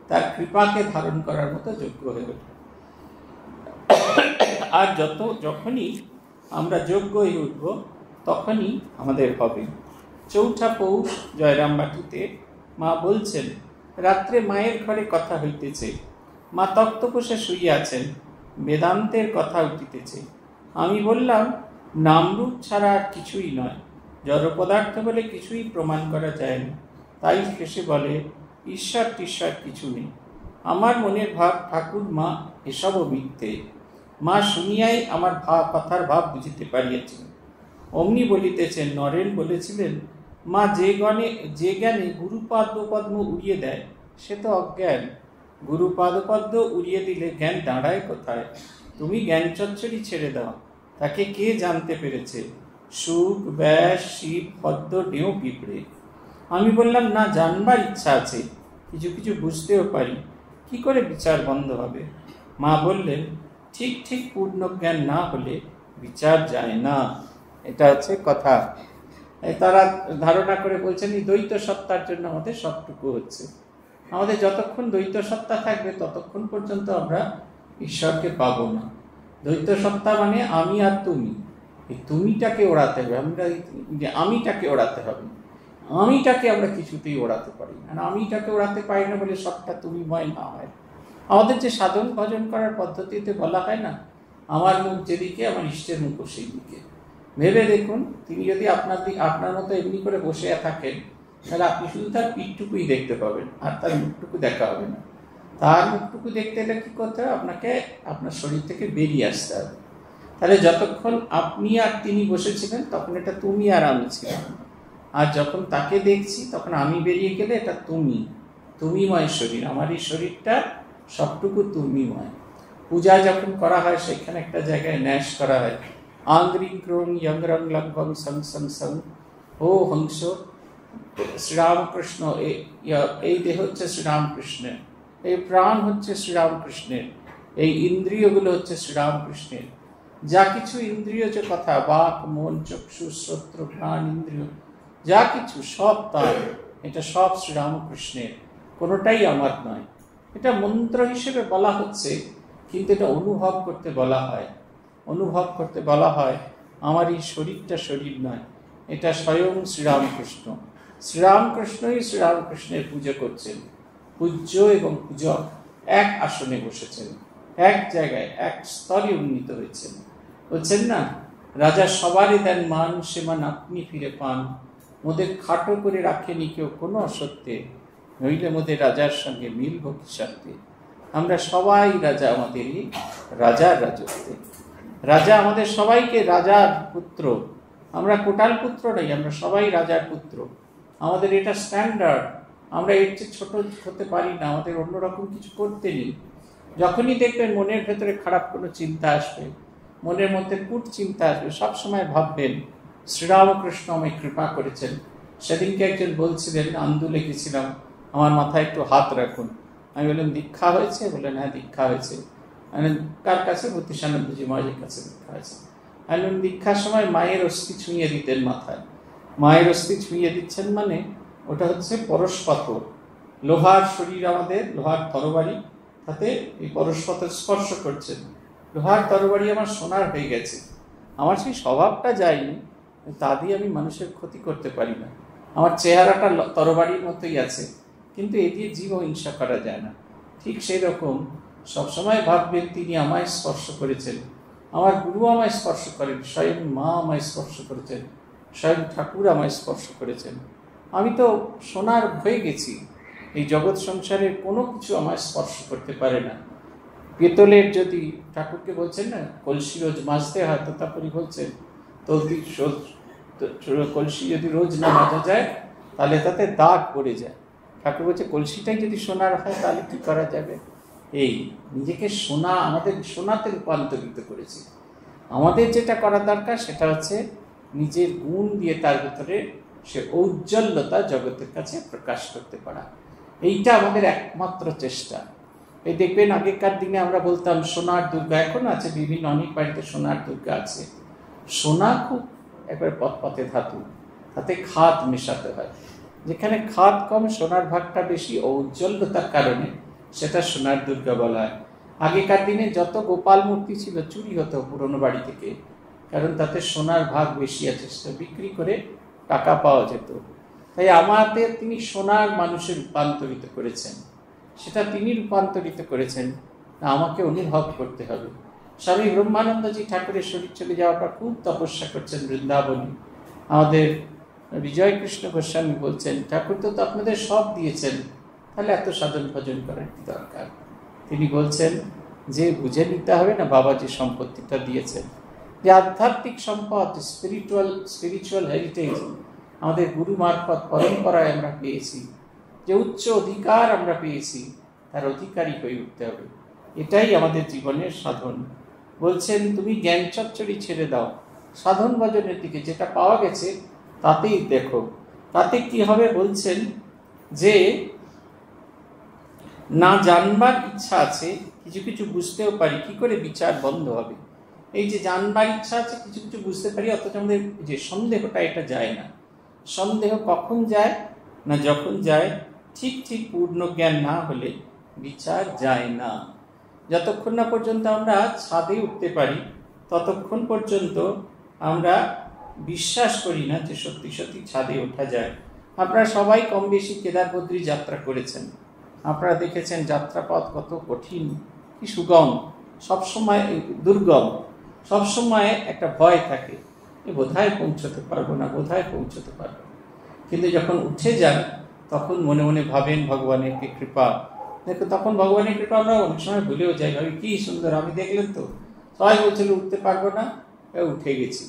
তার কৃপাকে ধারণ করার মতো যোগ্য হয়ে ওঠা। আর যখনই আমরা যোগ্য হয়ে উঠব তখনই আমাদের হবে। চৌঠা পৌষ জয়রামবাটিতে মা বলছেন, রাত্রে মায়ের ঘরে কথা হইতেছে, মা তক্তপোষে শুইয়াছেন, বেদান্তের কথা উঠিতেছে। আমি বললাম নামরূপ ছাড়া আর কিছুই নয়, জড় পদার্থ বলে কিছুই প্রমাণ করা যায় না। তাই শেষে বলে ঈশ্বর টিশ্বর কিছু নেই। আমার মনের ভাব ঠাকুর মা এসবও মিথ্যে। মা শুনিয়াই আমার কথার ভাব বুঝিতে পারিয়াছেন। অমনি বলিতেছেন, নরেন বলেছিলেন, মা যে জ্ঞানে গুরুপাদপদ্ম উড়িয়ে দেয় সে তো অজ্ঞান। গুরুপাদপদ্ম উড়িয়ে দিলে জ্ঞান দাঁড়ায় কোথায়? তুমি জ্ঞান চচ্চড়ি ছেড়ে দাও, তাকে কে জানতে পেরেছে? সুখ, ব্যাস, শিব, পদ্ম, ডেউ, পিঁপড়ে। আমি বললাম, না, জানবার ইচ্ছা আছে, কিছু কিছু বুঝতেও পারি, কি করে বিচার বন্ধ হবে? মা বললেন, ঠিক ঠিক পূর্ণ জ্ঞান না হলে বিচার যায় না। এটা হচ্ছে কথা। তারা ধারণা করে বলছেন এই দ্বৈত সত্তার জন্য আমাদের সবটুকু হচ্ছে। আমাদের যতক্ষণ দ্বৈত সত্তা থাকবে ততক্ষণ পর্যন্ত আমরা ঈশ্বরকে পাবো না। দ্বৈত সত্তা মানে আমি আর তুমি, এই তুমিটাকে ওড়াতে হবে, আমিটাকে ওড়াতে হবে। আমিটাকে আমরা কিছুতেই ওড়াতে পারি না, আমিটাকে ওড়াতে পারি না বলে সবটা তুমিময় না হয়। আমাদের যে সাধন ভজন করার পদ্ধতিতে বলা হয় না, আমার মুখ যেদিকে আমার ইষ্টের মুখও সেই দিকে। ভেবে দেখুন, তিনি যদি আপনার মতো এমনি করে বসে থাকেন, তাহলে আপনি শুধু তার পিঠটুকুই দেখতে পাবেন, আর তার মুখটুকু দেখা হবে না। তার মুখটুকু দেখতে হলে কী করতে হবে? আপনাকে আপনার শরীর থেকে বেরিয়ে আসতে হবে। তাহলে যতক্ষণ আপনি আর তিনি বসেছিলেন তখন এটা তুমি আর আমি ছিলাম, আর যখন তাকে দেখছি তখন আমি বেরিয়ে গেলে এটা তুমিময় শরীর। আমার এই শরীরটা সবটুকু তুমিময়। পূজা যখন করা হয় সেখানে একটা জায়গায় ন্যাস করা হয়, আংরিং ক্রোং ইয়ংরং লঙ্গং সং সং সং ও হংস। শ্রীরামকৃষ্ণ, এই দেহ হচ্ছে শ্রীরামকৃষ্ণের, এই প্রাণ হচ্ছে শ্রীরামকৃষ্ণের, এই ইন্দ্রিয়গুলো হচ্ছে শ্রীরামকৃষ্ণের। যা কিছু ইন্দ্রিয় যে কথা, বাক, মন, চক্ষু, শ্রোত্র, প্রাণ ইন্দ্রিয়, যা কিছু সব তার, এটা সব শ্রীরামকৃষ্ণের, কোনোটাই আমার নয়। এটা মন্ত্র হিসেবে বলা হচ্ছে, কিন্তু এটা অনুভব করতে বলা হয়। আমার এই শরীরটা শরীর নয়, এটা স্বয়ং শ্রীরামকৃষ্ণ। শ্রীরামকৃষ্ণই শ্রীরামকৃষ্ণের পুজো করছেন। পূজ্য এবং পূজক এক আসনে বসেছেন, এক জায়গায়, এক স্তরে উন্নীত হয়েছেন। বলছেন না, রাজা সবারই দেন মান, সে মান আপনি ফিরে পান। মোদের খাটো করে রাখেনি কেউ কোনো অসত্যে, নইলে মোদের রাজার সঙ্গে মিলব কি সত্যে। আমরা সবাই রাজা, আমাদেরই রাজার রাজত্বে। রাজা আমাদের সবাইকে রাজার পুত্র, আমরা কোটাল পুত্র নই, আমরা সবাই রাজার পুত্র। আমাদের এটা স্ট্যান্ডার্ড, আমরা এর চেয়ে ছোট হতে পারি না, আমাদের অন্যরকম কিছু করতে নেই। যখনই দেখবেন মনের ভেতরে খারাপ কোনো চিন্তা আসবে, মনের মধ্যে কূট চিন্তা আসবে, সবসময় ভাববেন শ্রীরামকৃষ্ণ আমায় কৃপা করেছেন। সেদিনকে একজন বলছিলেন, আন্দুলে গেছিলাম, আমার মাথায় একটু হাত রাখুন। আমি বললাম, দীক্ষা হয়েছে? বললেন, হ্যাঁ দীক্ষা হয়েছে। আমি, কার কাছে? ভূতিসানন্দজি মহারাজের কাছে দীক্ষা হয়েছে। আমি বললাম, দীক্ষার সময় মায়ের অস্থি ছুঁয়ে দিতেন মাথায়। মায়ের অস্থি ছুঁয়ে দিচ্ছেন মানে ওটা হচ্ছে পরশপাথর, লোহার শরীর আমাদের, লোহার তরবারি, তাতে এই পরশপাথর স্পর্শ করছেন। লোহার তরবারি আমার সোনার হয়ে গেছে, আমার সেই স্বভাবটা যায়নি, তা দিয়ে আমি মানুষের ক্ষতি করতে পারি না। আমার চেহারাটা তরবারির মতোই আছে, কিন্তু এ দিয়ে জীব হিংসা করা যায় না। ঠিক সেই রকম সবসময় ভাববেন, তিনি আমায় স্পর্শ করেছেন, আমার গুরু আমায় স্পর্শ করেন, স্বয়ং মা আমায় স্পর্শ করেছেন, স্বয়ং ঠাকুর আমায় স্পর্শ করেছেন। আমি তো সোনার হয়ে গেছি, এই জগৎ সংসারের কোনো কিছু আমায় স্পর্শ করতে পারে না। পেতলের যদি, ঠাকুরকে বলছেন না কলসি রোজ মাজতে হয়, তো তারপরে বলছেন কলসি যদি রোজ না মাজা যায় তাহলে তাতে দাগ পড়ে যায়। ঠাকুর বলছে কলসিটাই যদি সোনার হয় তাহলে কি করা যাবে? এই নিজেকে সোনা, আমাদের সোনাতে রূপান্তরিত করেছি। আমাদের যেটা করা দরকার সেটা হচ্ছে নিজের গুণ দিয়ে তার ভিতরে সে ঔজ্জ্বল্যতা জগতের কাছে প্রকাশ করতে পারা। এইটা আমাদের একমাত্র চেষ্টা। এই দেখবেন আগেকার দিনে আমরা বলতাম সোনার দুর্গা, এখন আছে বিভিন্ন অনেক বাড়িতে সোনার দুর্গা আছে। সোনা খুব একবার পথপথে ধাতু, তাতে খাদ মেশাতে হয়। যেখানে খাদ কম, সোনার ভাগটা বেশি, ঔজ্জ্বল্যতার কারণে সেটা সোনার দুর্গা বলা হয়। আগেকার দিনে যত গোপাল মূর্তি ছিল চুরি হতো পুরনো বাড়ি থেকে, কারণ তাতে সোনার ভাগ বেশি আছে, সেটা বিক্রি করে টাকা পাওয়া যেত। তাই আমাদের তিনি সোনার মানুষে রূপান্তরিত করেছেন, সেটা তিনি রূপান্তরিত করেছেন, আমাকে অনুভব করতে হবে। স্বামী ব্রহ্মানন্দজি ঠাকুরের শরীর চলে যাওয়ার পর খুব তপস্যা করছেন বৃন্দাবনে। আমাদের বিজয় কৃষ্ণ গোস্বামী বলছেন, ঠাকুর তো আপনাদের সব দিয়েছেন, তাহলে এত সাধন ভজন করার কি দরকার? তিনি বলছেন যে বুঝে নিতে হবে না, বাবা যে সম্পত্তিটা দিয়েছেন, যে আধ্যাত্মিক সম্পদ, স্পিরিচুয়াল হেরিটেজ আমাদের গুরু মারফত পরম্পরায় আমরা পেয়েছি, যে উচ্চ অধিকার আমরা পেয়েছি, তার অধিকারী হয়ে উঠতে হবে। এটাই আমাদের জীবনের সাধন। বলছেন তুমি জ্ঞান চচ্চড়ি ছেড়ে দাও, সাধন ভজনের দিকে যেটা পাওয়া গেছে তাতেই দেখো। তাতে কি হবে বলছেন যে না জানবার ইচ্ছা আছে, কিছু কিছু বুঝতেও পারি, কি করে বিচার বন্ধ হবে? এই যে জানবার ইচ্ছা আছে, কিছু কিছু বুঝতে পারি, অথচ আমাদের যে সন্দেহটা এটা যায় না। সন্দেহ কখন যায় না, যখন যায় ঠিক ঠিক পূর্ণ জ্ঞান না হলে বিচার যায় না। যতক্ষণ না পর্যন্ত আমরা ছাদে উঠতে পারি ততক্ষণ পর্যন্ত আমরা বিশ্বাস করি না যে সত্যি সত্যি ছাদে ওঠা যায়। আপনারা সবাই কম বেশি কেদার বদ্রী যাত্রা করেছেন, আপনারা দেখেছেন যাত্রাপথ কত কঠিন, কি সুগম, সবসময় দুর্গম, সবসময় একটা ভয় থাকে, বোধহয় পৌঁছতে পারবো না, বোধহয় পৌঁছতে পারবো। কিন্তু যখন উঠে যান তখন মনে মনে ভাবেন ভগবানের কি কৃপা। দেখো তখন ভগবানের কৃপা আমরা অনেক সময় ভুলেও যাই, ভাবি কি সুন্দর, আমি দেখলেন তো সবাই বলছিল উঠতে পারবো না, উঠে গেছি।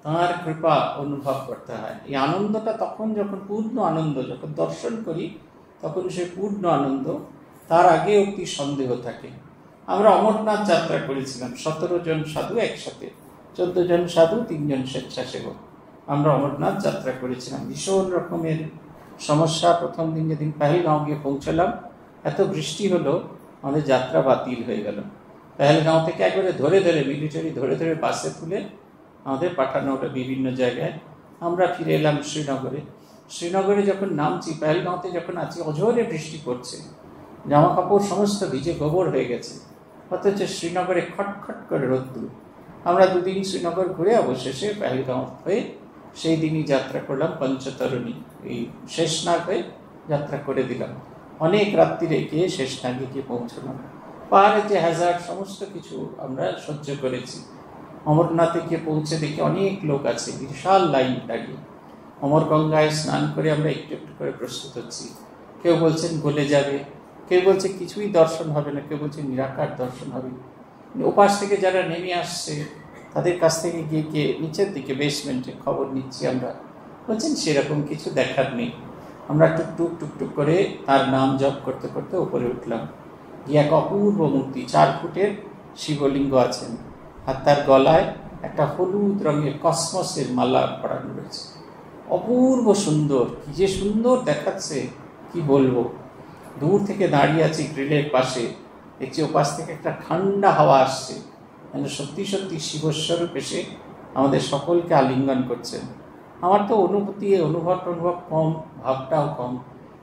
তাঁর কৃপা অনুভব করতে হয়। এই আনন্দটা তখন, যখন পূর্ণ আনন্দ, যখন দর্শন করি তখন সে পূর্ণ আনন্দ, তার আগে অব্দি সন্দেহ থাকে। আমরা অমরনাথ যাত্রা করেছিলাম 17 জন সাধু একসাথে, 14 জন সাধু, 3 জন স্বেচ্ছাসেবক। আমরা অমরনাথ যাত্রা করেছিলাম। ভীষণ রকমের সমস্যা। প্রথম দিন যেদিন পেহেলগাঁও গিয়ে পৌঁছলাম, এত বৃষ্টি হলো আমাদের যাত্রা বাতিল হয়ে গেল। পেহেলগাঁও থেকে একবারে ধরে ধরে মিলিটারি ধরে ধরে বাসে তুলে আমাদের পাঠানো হলো বিভিন্ন জায়গায়। আমরা ফিরে এলাম শ্রীনগরে। শ্রীনগরে যখন নামছি, পেহেলগাঁওতে যখন আছি, অঝোরে বৃষ্টি পড়ছে, জামা কাপড় সমস্ত ভিজে গোবর হয়ে গেছে, অথচ শ্রীনগরে খটখট করে রোদ্দুর। আমরা 2 দিন শ্রীনগর ঘুরে অবশেষে পেহেলগাঁও হয়ে সেই দিনই যাত্রা করলাম পঞ্চতরণী, এই শেষনাগ হয়ে যাত্রা করে দিলাম। অনেক রাত্রিরে গিয়ে শেষনাগে গিয়ে পৌঁছলাম। পাহাড়ে যে হ্যাজার্ড সমস্ত কিছু আমরা সহ্য করেছি। অমরনাথে গিয়ে পৌঁছে দেখি অনেক লোক আছে, বিশাল লাইন দাঁড়িয়ে। অমর গঙ্গায় স্নান করে আমরা একটু একটু করে প্রস্তুত হচ্ছি। কেউ বলছেন গলে যাবে, কেউ বলছে কিছুই দর্শন হবে না, কেউ বলছে নিরাকার দর্শন হবে। ওপাশ থেকে যারা নেমে আসছে তাদের কাছ থেকে গিয়ে গিয়ে নিচের দিকে বেসমেন্টে খবর নিচ্ছি আমরা, বলছেন সেরকম কিছু দেখার নেই। আমরা টুকটুক টুকটুক করে তার নাম জপ করতে করতে উপরে উঠলাম। গিয়ে এক অপূর্ব মূর্তি, 4 ফুটের শিবলিঙ্গ আছেন, আর তার গলায় একটা হলুদ রঙের কসমসের মালা পরানো রয়েছে। অপূর্ব সুন্দর, কি যে সুন্দর দেখাচ্ছে কি বলবো। দূর থেকে দাঁড়িয়ে আছি গ্রিলের পাশে, দেখছি ওপাশ থেকে একটা ঠান্ডা হাওয়া আসছে, যেন সত্যি সত্যি শিবস্বরূপ এসে আমাদের সকলকে আলিঙ্গন করছেন। আমার তো অনুভব কম, ভাবটাও কম।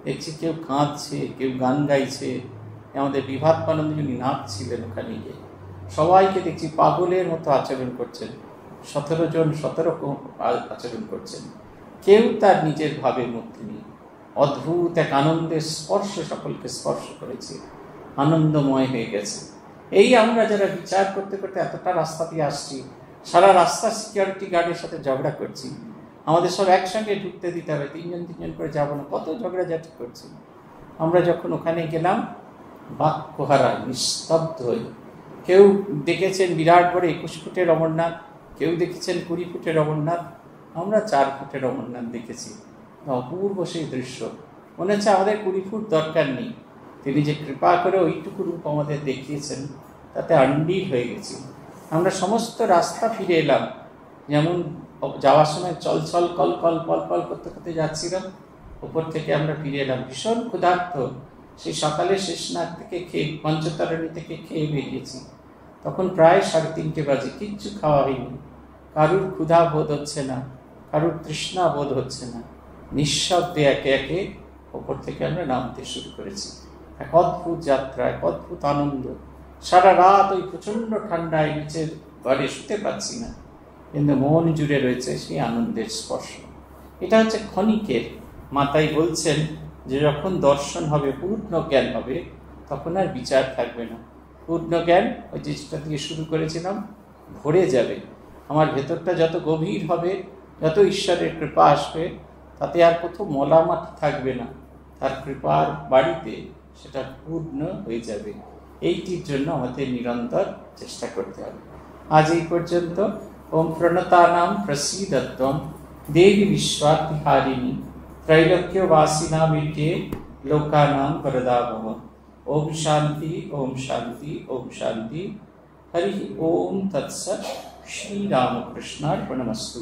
দেখছি কেউ কাঁদছে, কেউ গান গাইছে। আমাদের বিভাতমানন্দ যিনি নাচছিলেন ওখানে গিয়ে, সবাইকে দেখছি পাগলের মতো আচরণ করছেন। 17 জন 17 রকম আচরণ করছেন, কেউ তার নিজের ভাবের মধ্যে নেই। অদ্ভুত এক আনন্দের স্পর্শ সকলকে স্পর্শ করেছে, আনন্দময় হয়ে গেছে। এই আমরা যারা বিচার করতে করতে এতটা রাস্তা দিয়ে আসছি, সারা রাস্তা সিকিউরিটি গার্ডের সাথে ঝগড়া করছি, আমাদের সব একসঙ্গে ঢুকতে দিতে হবে, 3 জন 3 জন করে যাবো না, কত ঝগড়াঝাটি করছি। আমরা যখন ওখানে গেলাম বাক্যহারা নিস্তব্ধ হয়ে। কেউ দেখেছেন বিরাট বড় 21 ফুটের অমরনাথ, কেউ দেখেছেন 20 ফুটের অমরনাথ, আমরা 4 ফুটের অমরনাথ দেখেছি। অপূর্ব সেই দৃশ্য, মনে হচ্ছে আমাদের 20 ফুট দরকার নেই, তিনি যে কৃপা করে ওইটুকু রূপ আমাদের দেখিয়েছেন তাতে আন্ডির হয়ে গেছি। আমরা সমস্ত রাস্তা ফিরে এলাম, যেমন যাওয়ার সময় চল কল কল পল পল করতে করতে যাচ্ছিলাম, উপর থেকে আমরা ফিরে এলাম ভীষণ ক্ষুধার্ত। সেই সকালে শেষনাগ থেকে খেয়ে, পঞ্চতরণী থেকে খেয়ে বেরিয়েছি, তখন প্রায় 3:30 বাজে, কিচ্ছু খাওয়া হয়নি। কারুর ক্ষুধা বোধ হচ্ছে না, কারুর তৃষ্ণা বোধ হচ্ছে না। নিঃশব্দে একে একে ওপর থেকে আমরা নামতে শুরু করেছি। এক অদ্ভুত যাত্রা, এক অদ্ভুত আনন্দ। সারা রাত ওই প্রচণ্ড ঠান্ডায় নিচের ঘরে শুতে পারছি না, কিন্তু মন জুড়ে রয়েছে সেই আনন্দের স্পর্শ। এটা হচ্ছে ক্ষণিকের। মাতাই বলছেন যে যখন দর্শন হবে, পূর্ণ জ্ঞান হবে, তখন আর বিচার থাকবে না। পূর্ণ জ্ঞান, ওই যেটা দিয়ে শুরু করেছিলাম, ভরে যাবে। আমার ভেতরটা যত গভীর হবে, যত ঈশ্বরের কৃপা আসবে, তাতে আর কোথাও মলামাটি থাকবে না, তার কৃপার বাড়িতে সেটা পূর্ণ হয়ে যাবে। এইটির জন্য আমাদের নিরন্তর চেষ্টা করতে হবে। আজ এই পর্যন্ত। ওম প্রণতানাম প্রসীদত্বম দেবী বিশ্বাতিহারিণী त्रैलोक्यवासिनामित्ये लोकानां वरदाभव। ओम शांति ओम शांति ओम शांति। हरि ओम तत्सत्। শ্রীরামকৃষ্ণার্পণমস্তু।